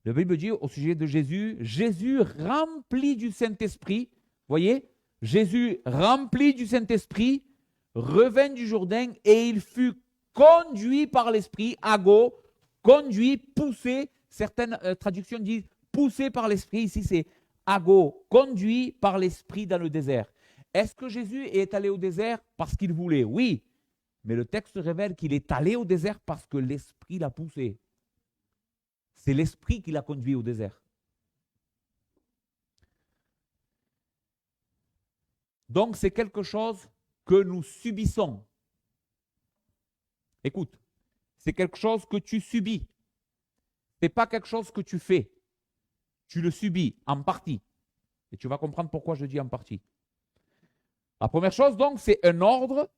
La Bible dit au sujet de Jésus, Jésus rempli du Saint-Esprit, voyez, Jésus rempli du Saint-Esprit, revint du Jourdain et il fut conduit par l'Esprit, ago, conduit, poussé, certaines traductions disent poussé par l'Esprit, ici c'est ago, conduit par l'Esprit dans le désert. Est-ce que Jésus est allé au désert parce qu'il voulait? Oui, mais le texte révèle qu'il est allé au désert parce que l'Esprit l'a poussé. C'est l'Esprit qui l'a conduit au désert. Donc c'est quelque chose que nous subissons. Écoute, c'est quelque chose que tu subis. Ce n'est pas quelque chose que tu fais. Tu le subis en partie. Et tu vas comprendre pourquoi je dis en partie. La première chose, donc, c'est un ordre,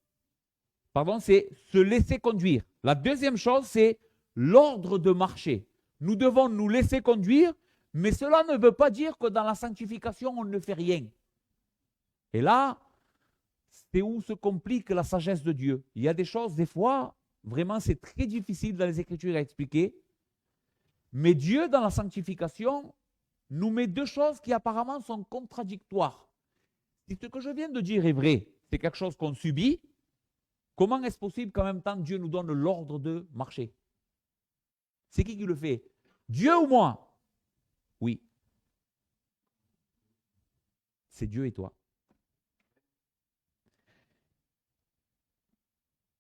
c'est se laisser conduire. La deuxième chose, c'est l'ordre de marcher. Nous devons nous laisser conduire, mais cela ne veut pas dire que dans la sanctification, on ne fait rien. Et là, c'est où se complique la sagesse de Dieu. Il y a des choses, des fois, vraiment, c'est très difficile dans les Écritures à expliquer. Mais Dieu, dans la sanctification, nous met deux choses qui apparemment sont contradictoires. Si ce que je viens de dire est vrai, c'est quelque chose qu'on subit, comment est-ce possible qu'en même temps Dieu nous donne l'ordre de marcher? C'est qui le fait? Dieu ou moi? Oui. C'est Dieu et toi.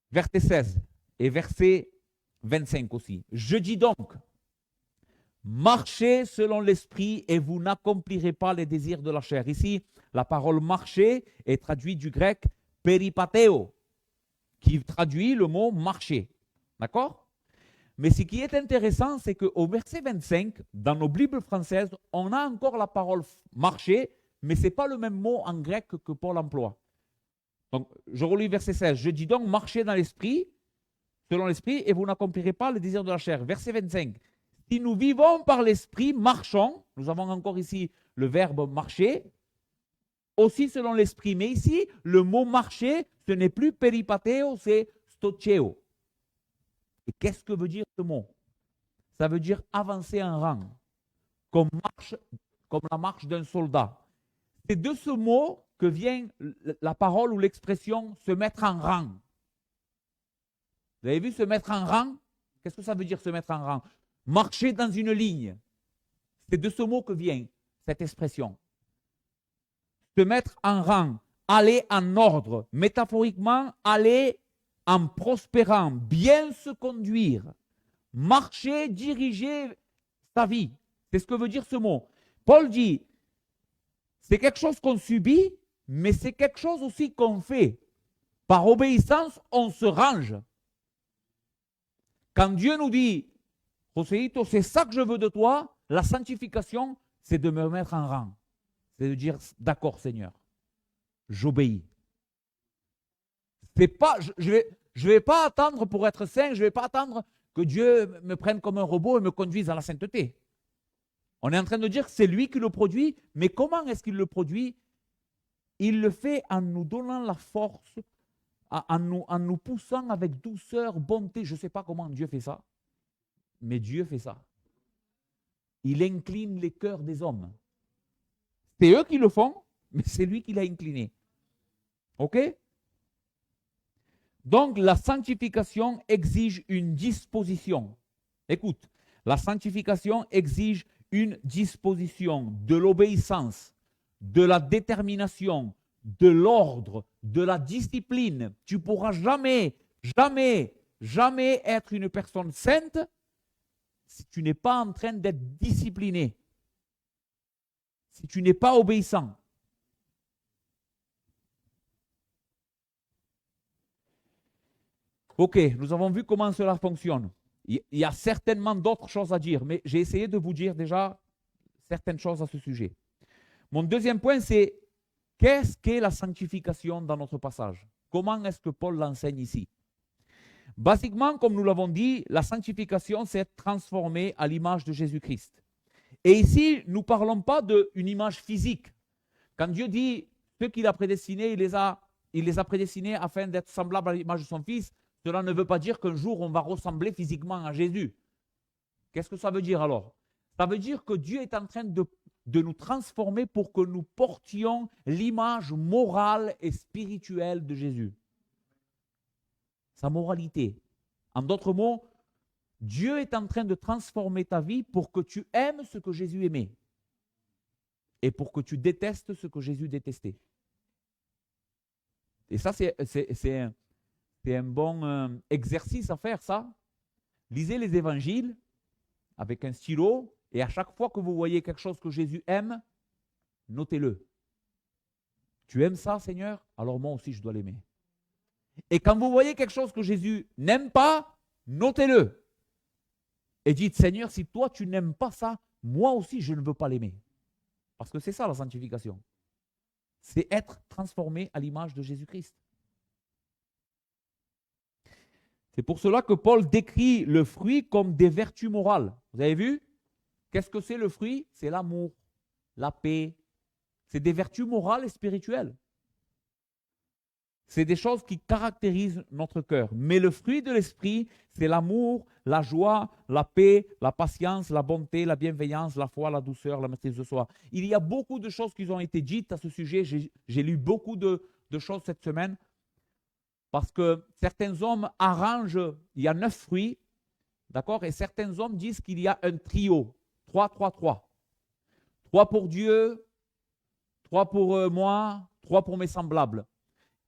Verset 16 et verset 25 aussi. Je dis donc, marchez selon l'esprit et vous n'accomplirez pas les désirs de la chair. Ici, la parole marcher est traduite du grec peripateo, qui traduit le mot marcher. D'accord? Mais ce qui est intéressant, c'est qu'au verset 25, dans nos Bibles françaises, on a encore la parole marcher, mais ce n'est pas le même mot en grec que Paul emploie. Donc, je relis verset 16. Je dis donc, marchez dans l'esprit, selon l'esprit, et vous n'accomplirez pas le désir de la chair. Verset 25. Si nous vivons par l'esprit, marchons. Nous avons encore ici le verbe marcher, aussi selon l'esprit. Mais ici, le mot marcher, ce n'est plus peripateo, c'est stocheo. Et qu'est-ce que veut dire ce mot? Ça veut dire avancer en rang, comme la marche d'un soldat. C'est de ce mot que vient la parole ou l'expression se mettre en rang. Vous avez vu se mettre en rang? Qu'est-ce que ça veut dire se mettre en rang? Marcher dans une ligne. C'est de ce mot que vient cette expression. Se mettre en rang, aller en ordre, métaphoriquement, aller en prospérant, bien se conduire, marcher, diriger sa vie. C'est ce que veut dire ce mot. Paul dit, c'est quelque chose qu'on subit, mais c'est quelque chose aussi qu'on fait. Par obéissance, on se range. Quand Dieu nous dit, Joséito, c'est ça que je veux de toi, la sanctification, c'est de me mettre en rang. C'est de dire, d'accord Seigneur, j'obéis. C'est pas, je vais pas attendre pour être saint, je ne vais pas attendre que Dieu me prenne comme un robot et me conduise à la sainteté. On est en train de dire que c'est lui qui le produit, mais comment est-ce qu'il le produit? Il le fait en nous donnant la force, en nous poussant avec douceur, bonté. Je ne sais pas comment Dieu fait ça, mais Dieu fait ça. Il incline les cœurs des hommes. C'est eux qui le font, mais c'est lui qui l'a incliné. OK? Donc, la sanctification exige une disposition. Écoute, la sanctification exige une disposition, de l'obéissance, de la détermination, de l'ordre, de la discipline. Tu ne pourras jamais, jamais, jamais être une personne sainte si tu n'es pas en train d'être discipliné, si tu n'es pas obéissant. Ok, nous avons vu comment cela fonctionne. Il y a certainement d'autres choses à dire, mais j'ai essayé de vous dire déjà certaines choses à ce sujet. Mon deuxième point, c'est qu'est-ce qu'est la sanctification dans notre passage? Comment est-ce que Paul l'enseigne ici? Basiquement, comme nous l'avons dit, la sanctification, c'est être transformé à l'image de Jésus-Christ. Et ici, nous ne parlons pas d'une image physique. Quand Dieu dit ceux qu'il a prédestinés, il les a prédestinés afin d'être semblables à l'image de son Fils, cela ne veut pas dire qu'un jour on va ressembler physiquement à Jésus. Qu'est-ce que ça veut dire alors? Ça veut dire que Dieu est en train de nous transformer pour que nous portions l'image morale et spirituelle de Jésus. Sa moralité. En d'autres mots, Dieu est en train de transformer ta vie pour que tu aimes ce que Jésus aimait et pour que tu détestes ce que Jésus détestait. Et ça, c'est un bon exercice à faire, ça. Lisez les évangiles avec un stylo et à chaque fois que vous voyez quelque chose que Jésus aime, notez-le. Tu aimes ça, Seigneur? Alors moi aussi, je dois l'aimer. Et quand vous voyez quelque chose que Jésus n'aime pas, notez-le. Et dites, Seigneur, si toi tu n'aimes pas ça, moi aussi je ne veux pas l'aimer. Parce que c'est ça la sanctification. C'est être transformé à l'image de Jésus-Christ. C'est pour cela que Paul décrit le fruit comme des vertus morales. Vous avez vu? Qu'est-ce que c'est le fruit? C'est l'amour, la paix. C'est des vertus morales et spirituelles. C'est des choses qui caractérisent notre cœur. Mais le fruit de l'esprit, c'est l'amour, la joie, la paix, la patience, la bonté, la bienveillance, la foi, la douceur, la maîtrise de soi. Il y a beaucoup de choses qui ont été dites à ce sujet. J'ai lu beaucoup de choses cette semaine. Parce que certains hommes arrangent, il y a 9 fruits, d'accord? Et certains hommes disent qu'il y a un trio, 3, 3, 3. 3 pour Dieu, 3 pour moi, 3 pour mes semblables.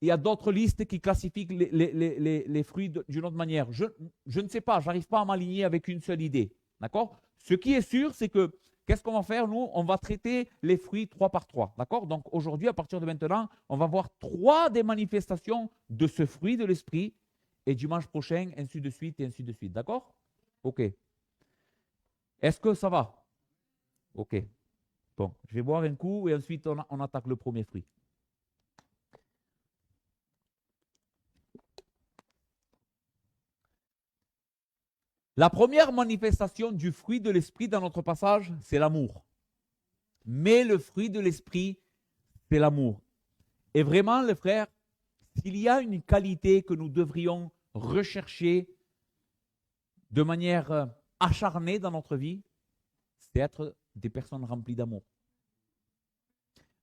Il y a d'autres listes qui classifient les fruits d'une autre manière. Je ne sais pas, je n'arrive pas à m'aligner avec une seule idée. D'accord? Ce qui est sûr, c'est que, qu'est-ce qu'on va faire, nous? On va traiter les fruits 3 par 3. D'accord? Donc aujourd'hui, à partir de maintenant, on va voir 3 des manifestations de ce fruit de l'esprit. Et dimanche prochain, ainsi de suite et ainsi de suite. D'accord? Ok. Est-ce que ça va? Ok. Bon, je vais boire un coup et ensuite on attaque le premier fruit. La première manifestation du fruit de l'esprit dans notre passage, c'est l'amour. Mais le fruit de l'esprit, c'est l'amour. Et vraiment, les frères, s'il y a une qualité que nous devrions rechercher de manière acharnée dans notre vie, c'est être des personnes remplies d'amour.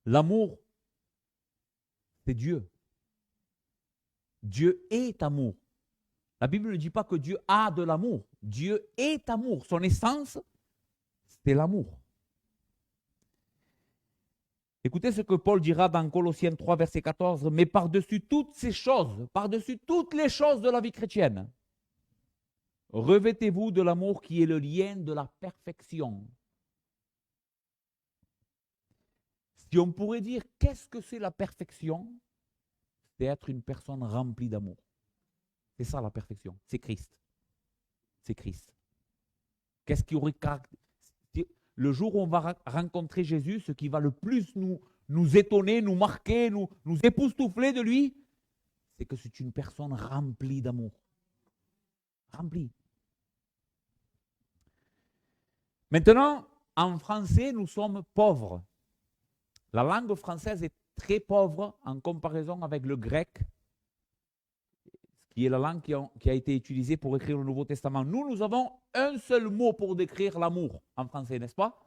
L'amour, c'est Dieu. Dieu est amour. La Bible ne dit pas que Dieu a de l'amour. Dieu est amour. Son essence, c'est l'amour. Écoutez ce que Paul dira dans Colossiens 3, verset 14. Mais par-dessus toutes ces choses, par-dessus toutes les choses de la vie chrétienne, revêtez-vous de l'amour qui est le lien de la perfection. Si on pourrait dire, qu'est-ce que c'est la perfection? C'est être une personne remplie d'amour. C'est ça la perfection, c'est Christ. C'est Christ. Qu'est-ce qui aurait le jour où on va rencontrer Jésus, ce qui va le plus nous étonner, nous marquer, nous époustoufler de lui, c'est que c'est une personne remplie d'amour. Remplie. Maintenant, en français, nous sommes pauvres. La langue française est très pauvre en comparaison avec le grec, qui est la langue qui a été utilisée pour écrire le Nouveau Testament. Nous avons un seul mot pour décrire l'amour en français, n'est-ce pas?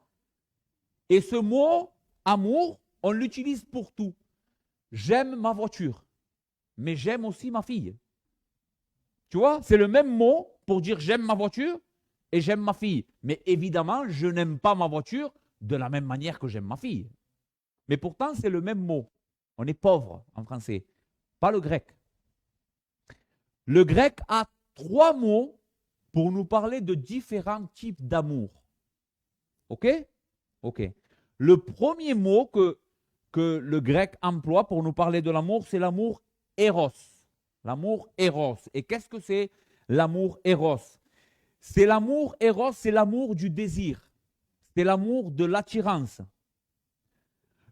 Et ce mot, amour, on l'utilise pour tout. J'aime ma voiture, mais j'aime aussi ma fille. Tu vois, c'est le même mot pour dire j'aime ma voiture et j'aime ma fille. Mais évidemment, je n'aime pas ma voiture de la même manière que j'aime ma fille. Mais pourtant, c'est le même mot. On est pauvre en français, pas le grec. Le grec a 3 mots pour nous parler de différents types d'amour. OK? OK. Le premier mot que le grec emploie pour nous parler de l'amour, c'est l'amour éros. L'amour éros. Et qu'est-ce que c'est l'amour éros? C'est l'amour éros, c'est l'amour du désir. C'est l'amour de l'attirance.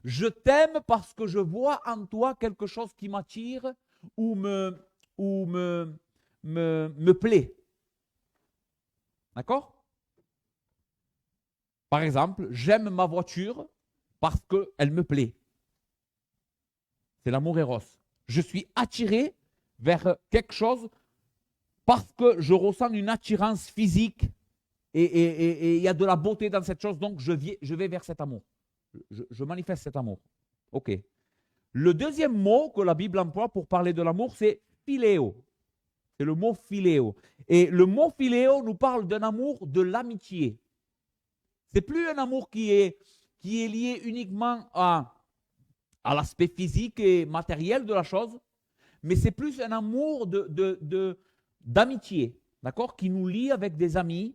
Je t'aime parce que je vois en toi quelque chose qui m'attire ou me plaît. D'accord? Par exemple, j'aime ma voiture parce qu'elle me plaît. C'est l'amour éros. Je suis attiré vers quelque chose parce que je ressens une attirance physique et il y a de la beauté dans cette chose, donc je vais vers cet amour. Je manifeste cet amour. Ok. Le deuxième mot que la Bible emploie pour parler de l'amour, c'est philéo. C'est le mot philéo. Et le mot philéo nous parle d'un amour de l'amitié. C'est plus un amour qui est lié uniquement à l'aspect physique et matériel de la chose, mais c'est plus un amour d'amitié, d'accord, qui nous lie avec des amis.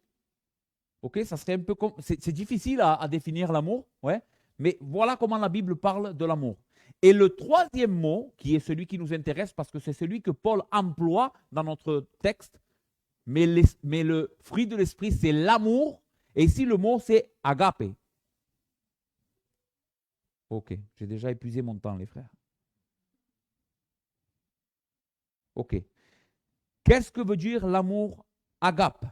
Ok, ça serait un peu comme, c'est difficile à définir l'amour, ouais, mais voilà comment la Bible parle de l'amour. Et le troisième mot, qui est celui qui nous intéresse, parce que c'est celui que Paul emploie dans notre texte, mais le fruit de l'esprit, c'est l'amour, et ici le mot, c'est agape. Ok, j'ai déjà épuisé mon temps, les frères. Ok. Qu'est-ce que veut dire l'amour agape?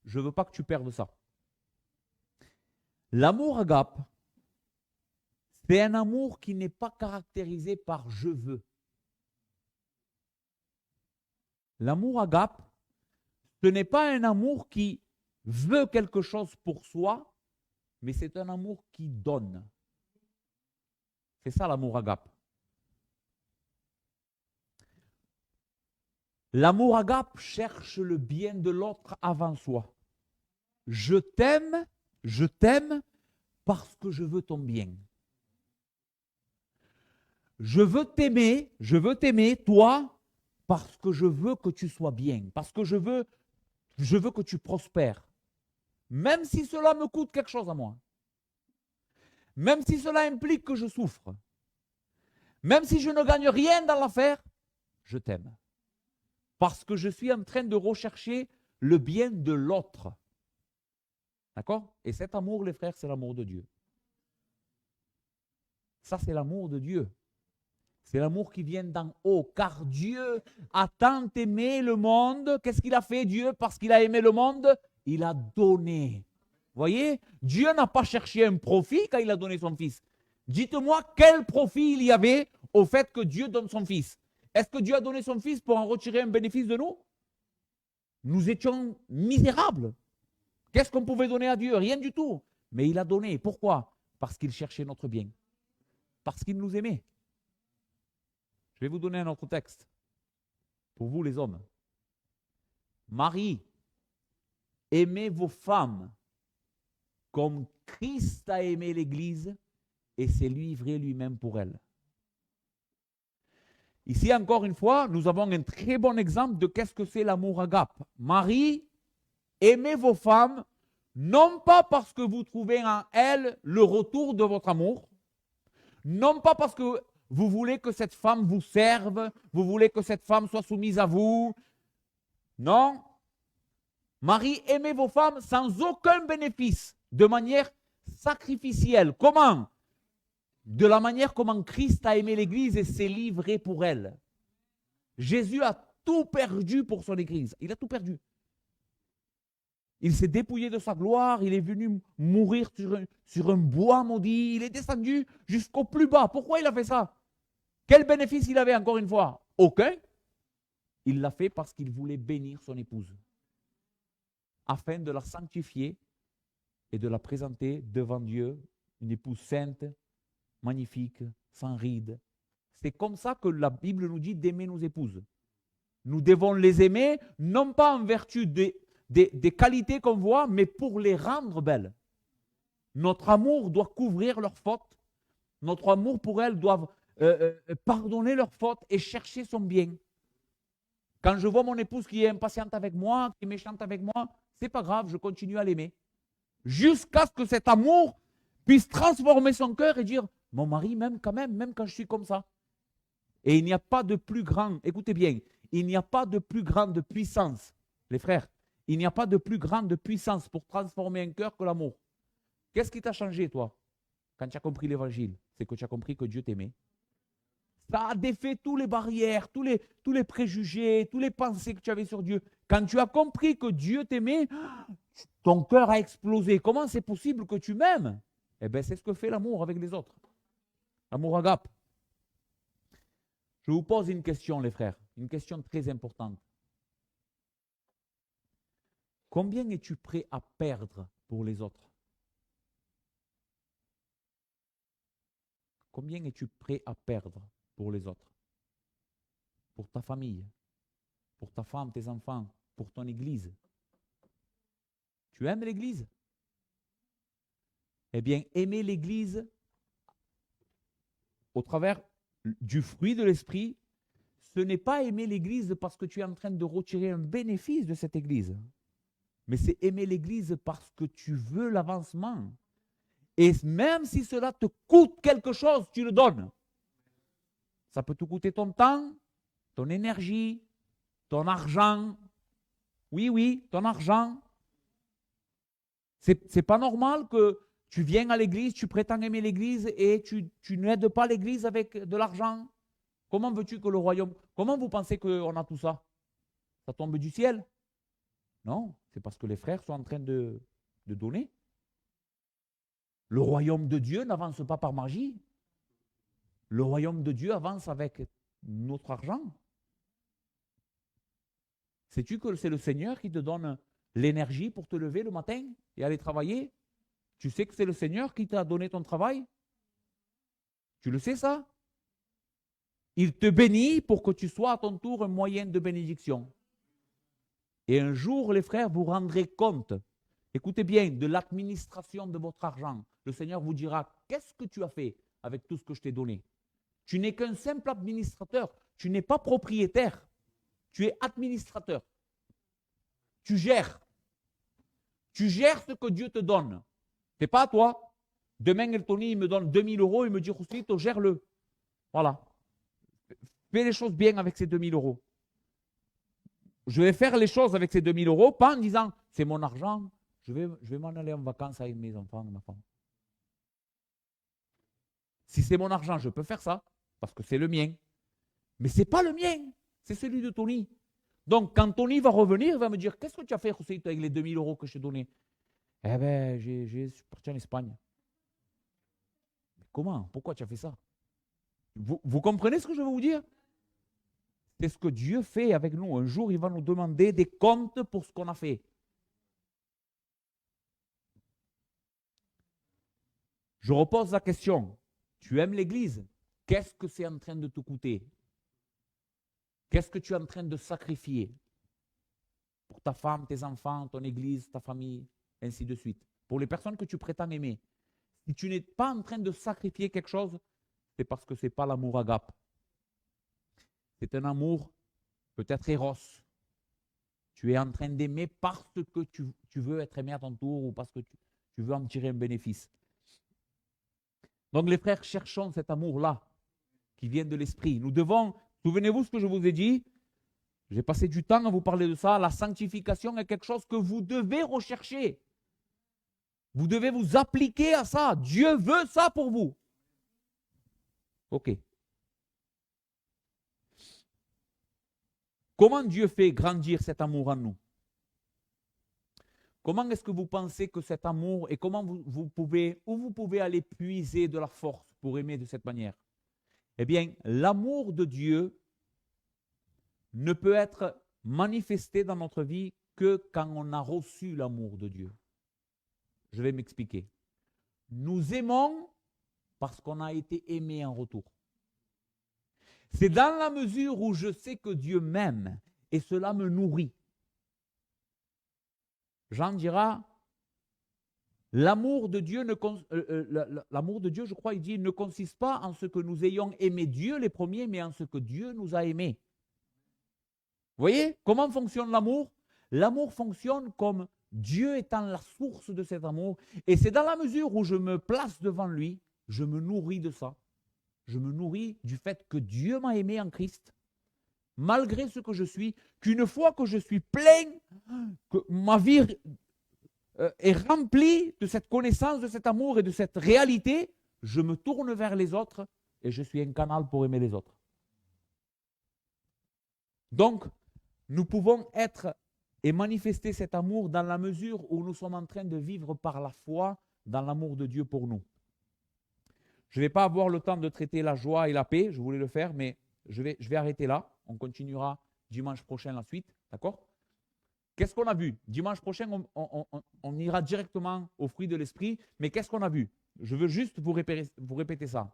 Je ne veux pas que tu perdes ça. L'amour agape, c'est un amour qui n'est pas caractérisé par je veux. L'amour agape, ce n'est pas un amour qui veut quelque chose pour soi, mais c'est un amour qui donne. C'est ça l'amour agape. L'amour agape cherche le bien de l'autre avant soi. Je t'aime parce que je veux ton bien. Je veux t'aimer, toi, parce que je veux que tu sois bien, parce que je veux que tu prospères. Même si cela me coûte quelque chose à moi. Même si cela implique que je souffre. Même si je ne gagne rien dans l'affaire, je t'aime. Parce que je suis en train de rechercher le bien de l'autre. D'accord? Et cet amour, les frères, c'est l'amour de Dieu. Ça, c'est l'amour de Dieu. C'est l'amour qui vient d'en haut. Car Dieu a tant aimé le monde. Qu'est-ce qu'il a fait, Dieu? Parce qu'il a aimé le monde, il a donné. Vous voyez? Dieu n'a pas cherché un profit quand il a donné son fils. Dites-moi quel profit il y avait au fait que Dieu donne son fils. Est-ce que Dieu a donné son fils pour en retirer un bénéfice de nous? Nous étions misérables. Qu'est-ce qu'on pouvait donner à Dieu? Rien du tout. Mais il a donné. Pourquoi? Parce qu'il cherchait notre bien. Parce qu'il nous aimait. Je vais vous donner un autre texte. Pour vous les hommes. Marie, aimez vos femmes comme Christ a aimé l'Église et s'est livré lui-même pour elle. Ici, encore une fois, nous avons un très bon exemple de qu'est-ce que c'est l'amour agape. Marie, aimez vos femmes, non pas parce que vous trouvez en elles le retour de votre amour, non pas parce que vous voulez que cette femme vous serve, vous voulez que cette femme soit soumise à vous. Non. Marie, aimez vos femmes sans aucun bénéfice, de manière sacrificielle. Comment? De la manière comment Christ a aimé l'Église et s'est livré pour elle. Jésus a tout perdu pour son Église. Il a tout perdu. Il s'est dépouillé de sa gloire, il est venu mourir sur un bois maudit, il est descendu jusqu'au plus bas. Pourquoi il a fait ça? Quel bénéfice il avait encore une fois? Aucun. Il l'a fait parce qu'il voulait bénir son épouse, afin de la sanctifier et de la présenter devant Dieu, une épouse sainte, magnifique, sans rides. C'est comme ça que la Bible nous dit d'aimer nos épouses. Nous devons les aimer, non pas en vertu des qualités qu'on voit, mais pour les rendre belles. Notre amour doit couvrir leurs fautes. Notre amour pour elles doit pardonner leurs fautes et chercher son bien. Quand je vois mon épouse qui est impatiente avec moi, qui est méchante avec moi, c'est pas grave, je continue à l'aimer. Jusqu'à ce que cet amour puisse transformer son cœur et dire, mon mari m'aime quand même quand je suis comme ça. Et il n'y a pas de plus grand, écoutez bien, il n'y a pas de plus grande puissance Les frères, il n'y a pas de plus grande puissance pour transformer un cœur que l'amour. Qu'est-ce qui t'a changé, toi, quand tu as compris l'évangile? C'est que tu as compris que Dieu t'aimait. Ça a défait toutes les barrières, tous les préjugés, toutes les pensées que tu avais sur Dieu. Quand tu as compris que Dieu t'aimait, ton cœur a explosé. Comment c'est possible que tu m'aimes? Eh bien, c'est ce que fait l'amour avec les autres. L'amour agape. Je vous pose une question, les frères, une question très importante. Combien es-tu prêt à perdre pour les autres? Combien es-tu prêt à perdre pour les autres? Pour ta famille, pour ta femme, tes enfants, pour ton église. Tu aimes l'église? Eh bien, aimer l'église au travers du fruit de l'esprit, ce n'est pas aimer l'église parce que tu es en train de retirer un bénéfice de cette église, mais c'est aimer l'église parce que tu veux l'avancement. Et même si cela te coûte quelque chose, tu le donnes. Ça peut te coûter ton temps, ton énergie, ton argent. Oui, ton argent. C'est pas normal que tu viens à l'église, tu prétends aimer l'église et tu n'aides pas l'église avec de l'argent. Comment veux-tu que le royaume... Comment vous pensez qu'on a tout ça? Ça tombe du ciel? Non, c'est parce que les frères sont en train de donner. Le royaume de Dieu n'avance pas par magie. Le royaume de Dieu avance avec notre argent. Sais-tu que c'est le Seigneur qui te donne l'énergie pour te lever le matin et aller travailler? Tu sais que c'est le Seigneur qui t'a donné ton travail? Tu le sais ça? Il te bénit pour que tu sois à ton tour un moyen de bénédiction. Et un jour, les frères, vous rendrez compte, écoutez bien, de l'administration de votre argent. Le Seigneur vous dira, qu'est-ce que tu as fait avec tout ce que je t'ai donné? Tu n'es qu'un simple administrateur. Tu n'es pas propriétaire. Tu es administrateur. Tu gères. Tu gères ce que Dieu te donne. Ce n'est pas à toi. Demain, El Tony, il me donne 2000 €, il me dit, Rousselito, gère-le. Voilà. Fais les choses bien avec ces 2000 €. Je vais faire les choses avec ces 2000 €, pas en disant, c'est mon argent, je vais m'en aller en vacances avec mes enfants et ma femme. Si c'est mon argent, je peux faire ça, parce que c'est le mien. Mais ce n'est pas le mien, c'est celui de Tony. Donc, quand Tony va revenir, il va me dire, qu'est-ce que tu as fait, Rousselito, avec les 2000 € que je t'ai donnés? Eh bien, je suis parti en Espagne. Mais comment? Pourquoi tu as fait ça? Vous comprenez ce que je veux vous dire? C'est ce que Dieu fait avec nous. Un jour, il va nous demander des comptes pour ce qu'on a fait. Je repose la question. Tu aimes l'église? Qu'est-ce que c'est en train de te coûter? Qu'est-ce que tu es en train de sacrifier pour ta femme, tes enfants, ton église, ta famille, ainsi de suite? Pour les personnes que tu prétends aimer. Si tu n'es pas en train de sacrifier quelque chose, c'est parce que ce n'est pas l'amour agape. C'est un amour peut-être éros. Tu es en train d'aimer parce que tu veux être aimé à ton tour ou parce que tu veux en tirer un bénéfice. Donc les frères, cherchons cet amour-là qui vient de l'esprit. Nous devons, souvenez-vous ce que je vous ai dit, j'ai passé du temps à vous parler de ça, la sanctification est quelque chose que vous devez rechercher. Vous devez vous appliquer à ça. Dieu veut ça pour vous. Ok. Comment Dieu fait grandir cet amour en nous? Comment est-ce que vous pensez que cet amour, et comment vous pouvez aller puiser de la force pour aimer de cette manière? Eh bien, l'amour de Dieu ne peut être manifesté dans notre vie que quand on a reçu l'amour de Dieu. Je vais m'expliquer. Nous aimons parce qu'on a été aimé en retour. C'est dans la mesure où je sais que Dieu m'aime et cela me nourrit. Jean dira, l'amour de Dieu, je crois, il dit, ne consiste pas en ce que nous ayons aimé Dieu les premiers, mais en ce que Dieu nous a aimés. Vous voyez comment fonctionne l'amour? L'amour fonctionne comme Dieu étant la source de cet amour. Et c'est dans la mesure où je me place devant lui, je me nourris de ça. Je me nourris du fait que Dieu m'a aimé en Christ, malgré ce que je suis, qu'une fois que je suis plein, que ma vie est remplie de cette connaissance, de cet amour et de cette réalité, je me tourne vers les autres et je suis un canal pour aimer les autres. Donc, nous pouvons être et manifester cet amour dans la mesure où nous sommes en train de vivre par la foi dans l'amour de Dieu pour nous. Je ne vais pas avoir le temps de traiter la joie et la paix, je voulais le faire, mais je vais arrêter là. On continuera dimanche prochain la suite, d'accord? Qu'est-ce qu'on a vu? Dimanche prochain, on ira directement au fruit de l'esprit, mais qu'est-ce qu'on a vu? Je veux juste vous répéter ça.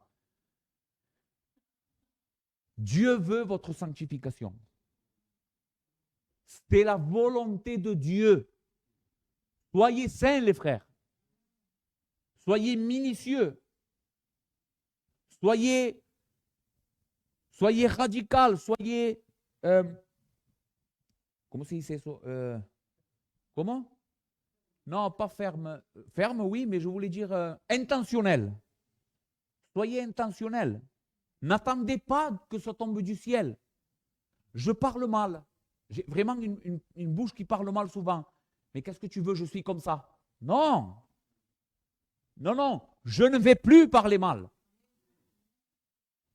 Dieu veut votre sanctification. C'est la volonté de Dieu. Soyez saints, les frères. Soyez minutieux. Soyez radical. Soyez... comment c'est ça? Comment? Non, pas ferme. Ferme, oui, mais je voulais dire intentionnel. Soyez intentionnel. N'attendez pas que ça tombe du ciel. Je parle mal. J'ai vraiment une bouche qui parle mal souvent. Mais qu'est-ce que tu veux? Je suis comme ça. Non. Non, non. Je ne vais plus parler mal.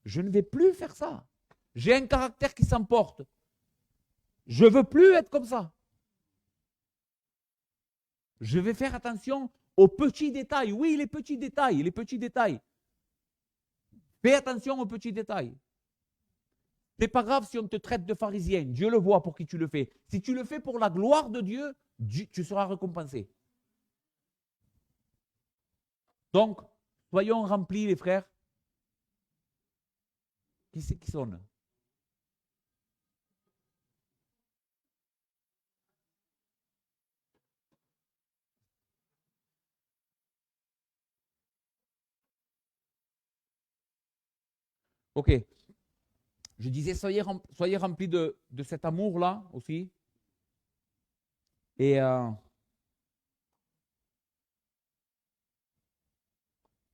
Je ne vais plus faire ça. J'ai un caractère qui s'emporte. Je ne veux plus être comme ça. Je vais faire attention aux petits détails. Oui, les petits détails, les petits détails. Fais attention aux petits détails. Ce n'est pas grave si on te traite de pharisien. Dieu le voit pour qui tu le fais. Si tu le fais pour la gloire de Dieu, tu seras récompensé. Donc, soyons remplis, les frères. Qui c'est qui sonne? Ok. Je disais, soyez remplis de cet amour-là aussi. Et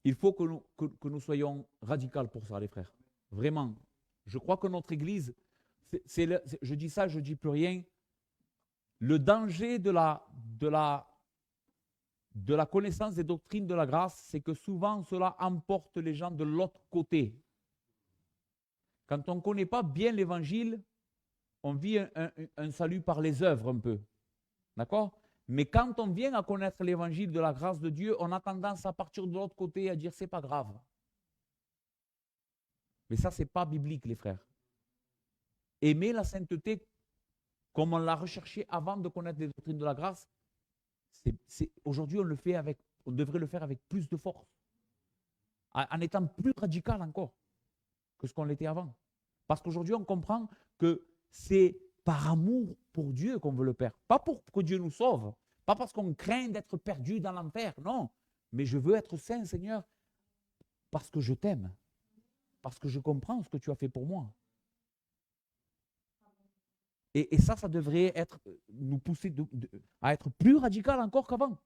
il faut que nous soyons radicaux pour ça, les frères. Vraiment. Je crois que notre Église, je dis ça, je ne dis plus rien. Le danger de la connaissance des doctrines de la grâce, c'est que souvent cela emporte les gens de l'autre côté. Quand on ne connaît pas bien l'évangile, on vit un salut par les œuvres un peu. D'accord? Mais quand on vient à connaître l'évangile de la grâce de Dieu, on a tendance à partir de l'autre côté et à dire c'est pas grave. Mais ça, c'est pas biblique, les frères. Aimer la sainteté comme on l'a recherché avant de connaître les doctrines de la grâce, aujourd'hui, on devrait le faire avec plus de force, en étant plus radical encore que ce qu'on l'était avant. Parce qu'aujourd'hui, on comprend que c'est par amour pour Dieu qu'on veut le faire. Pas pour que Dieu nous sauve, pas parce qu'on craint d'être perdu dans l'enfer, non. Mais je veux être saint, Seigneur, parce que je t'aime, parce que je comprends ce que tu as fait pour moi. Et ça devrait nous pousser à être plus radical encore qu'avant.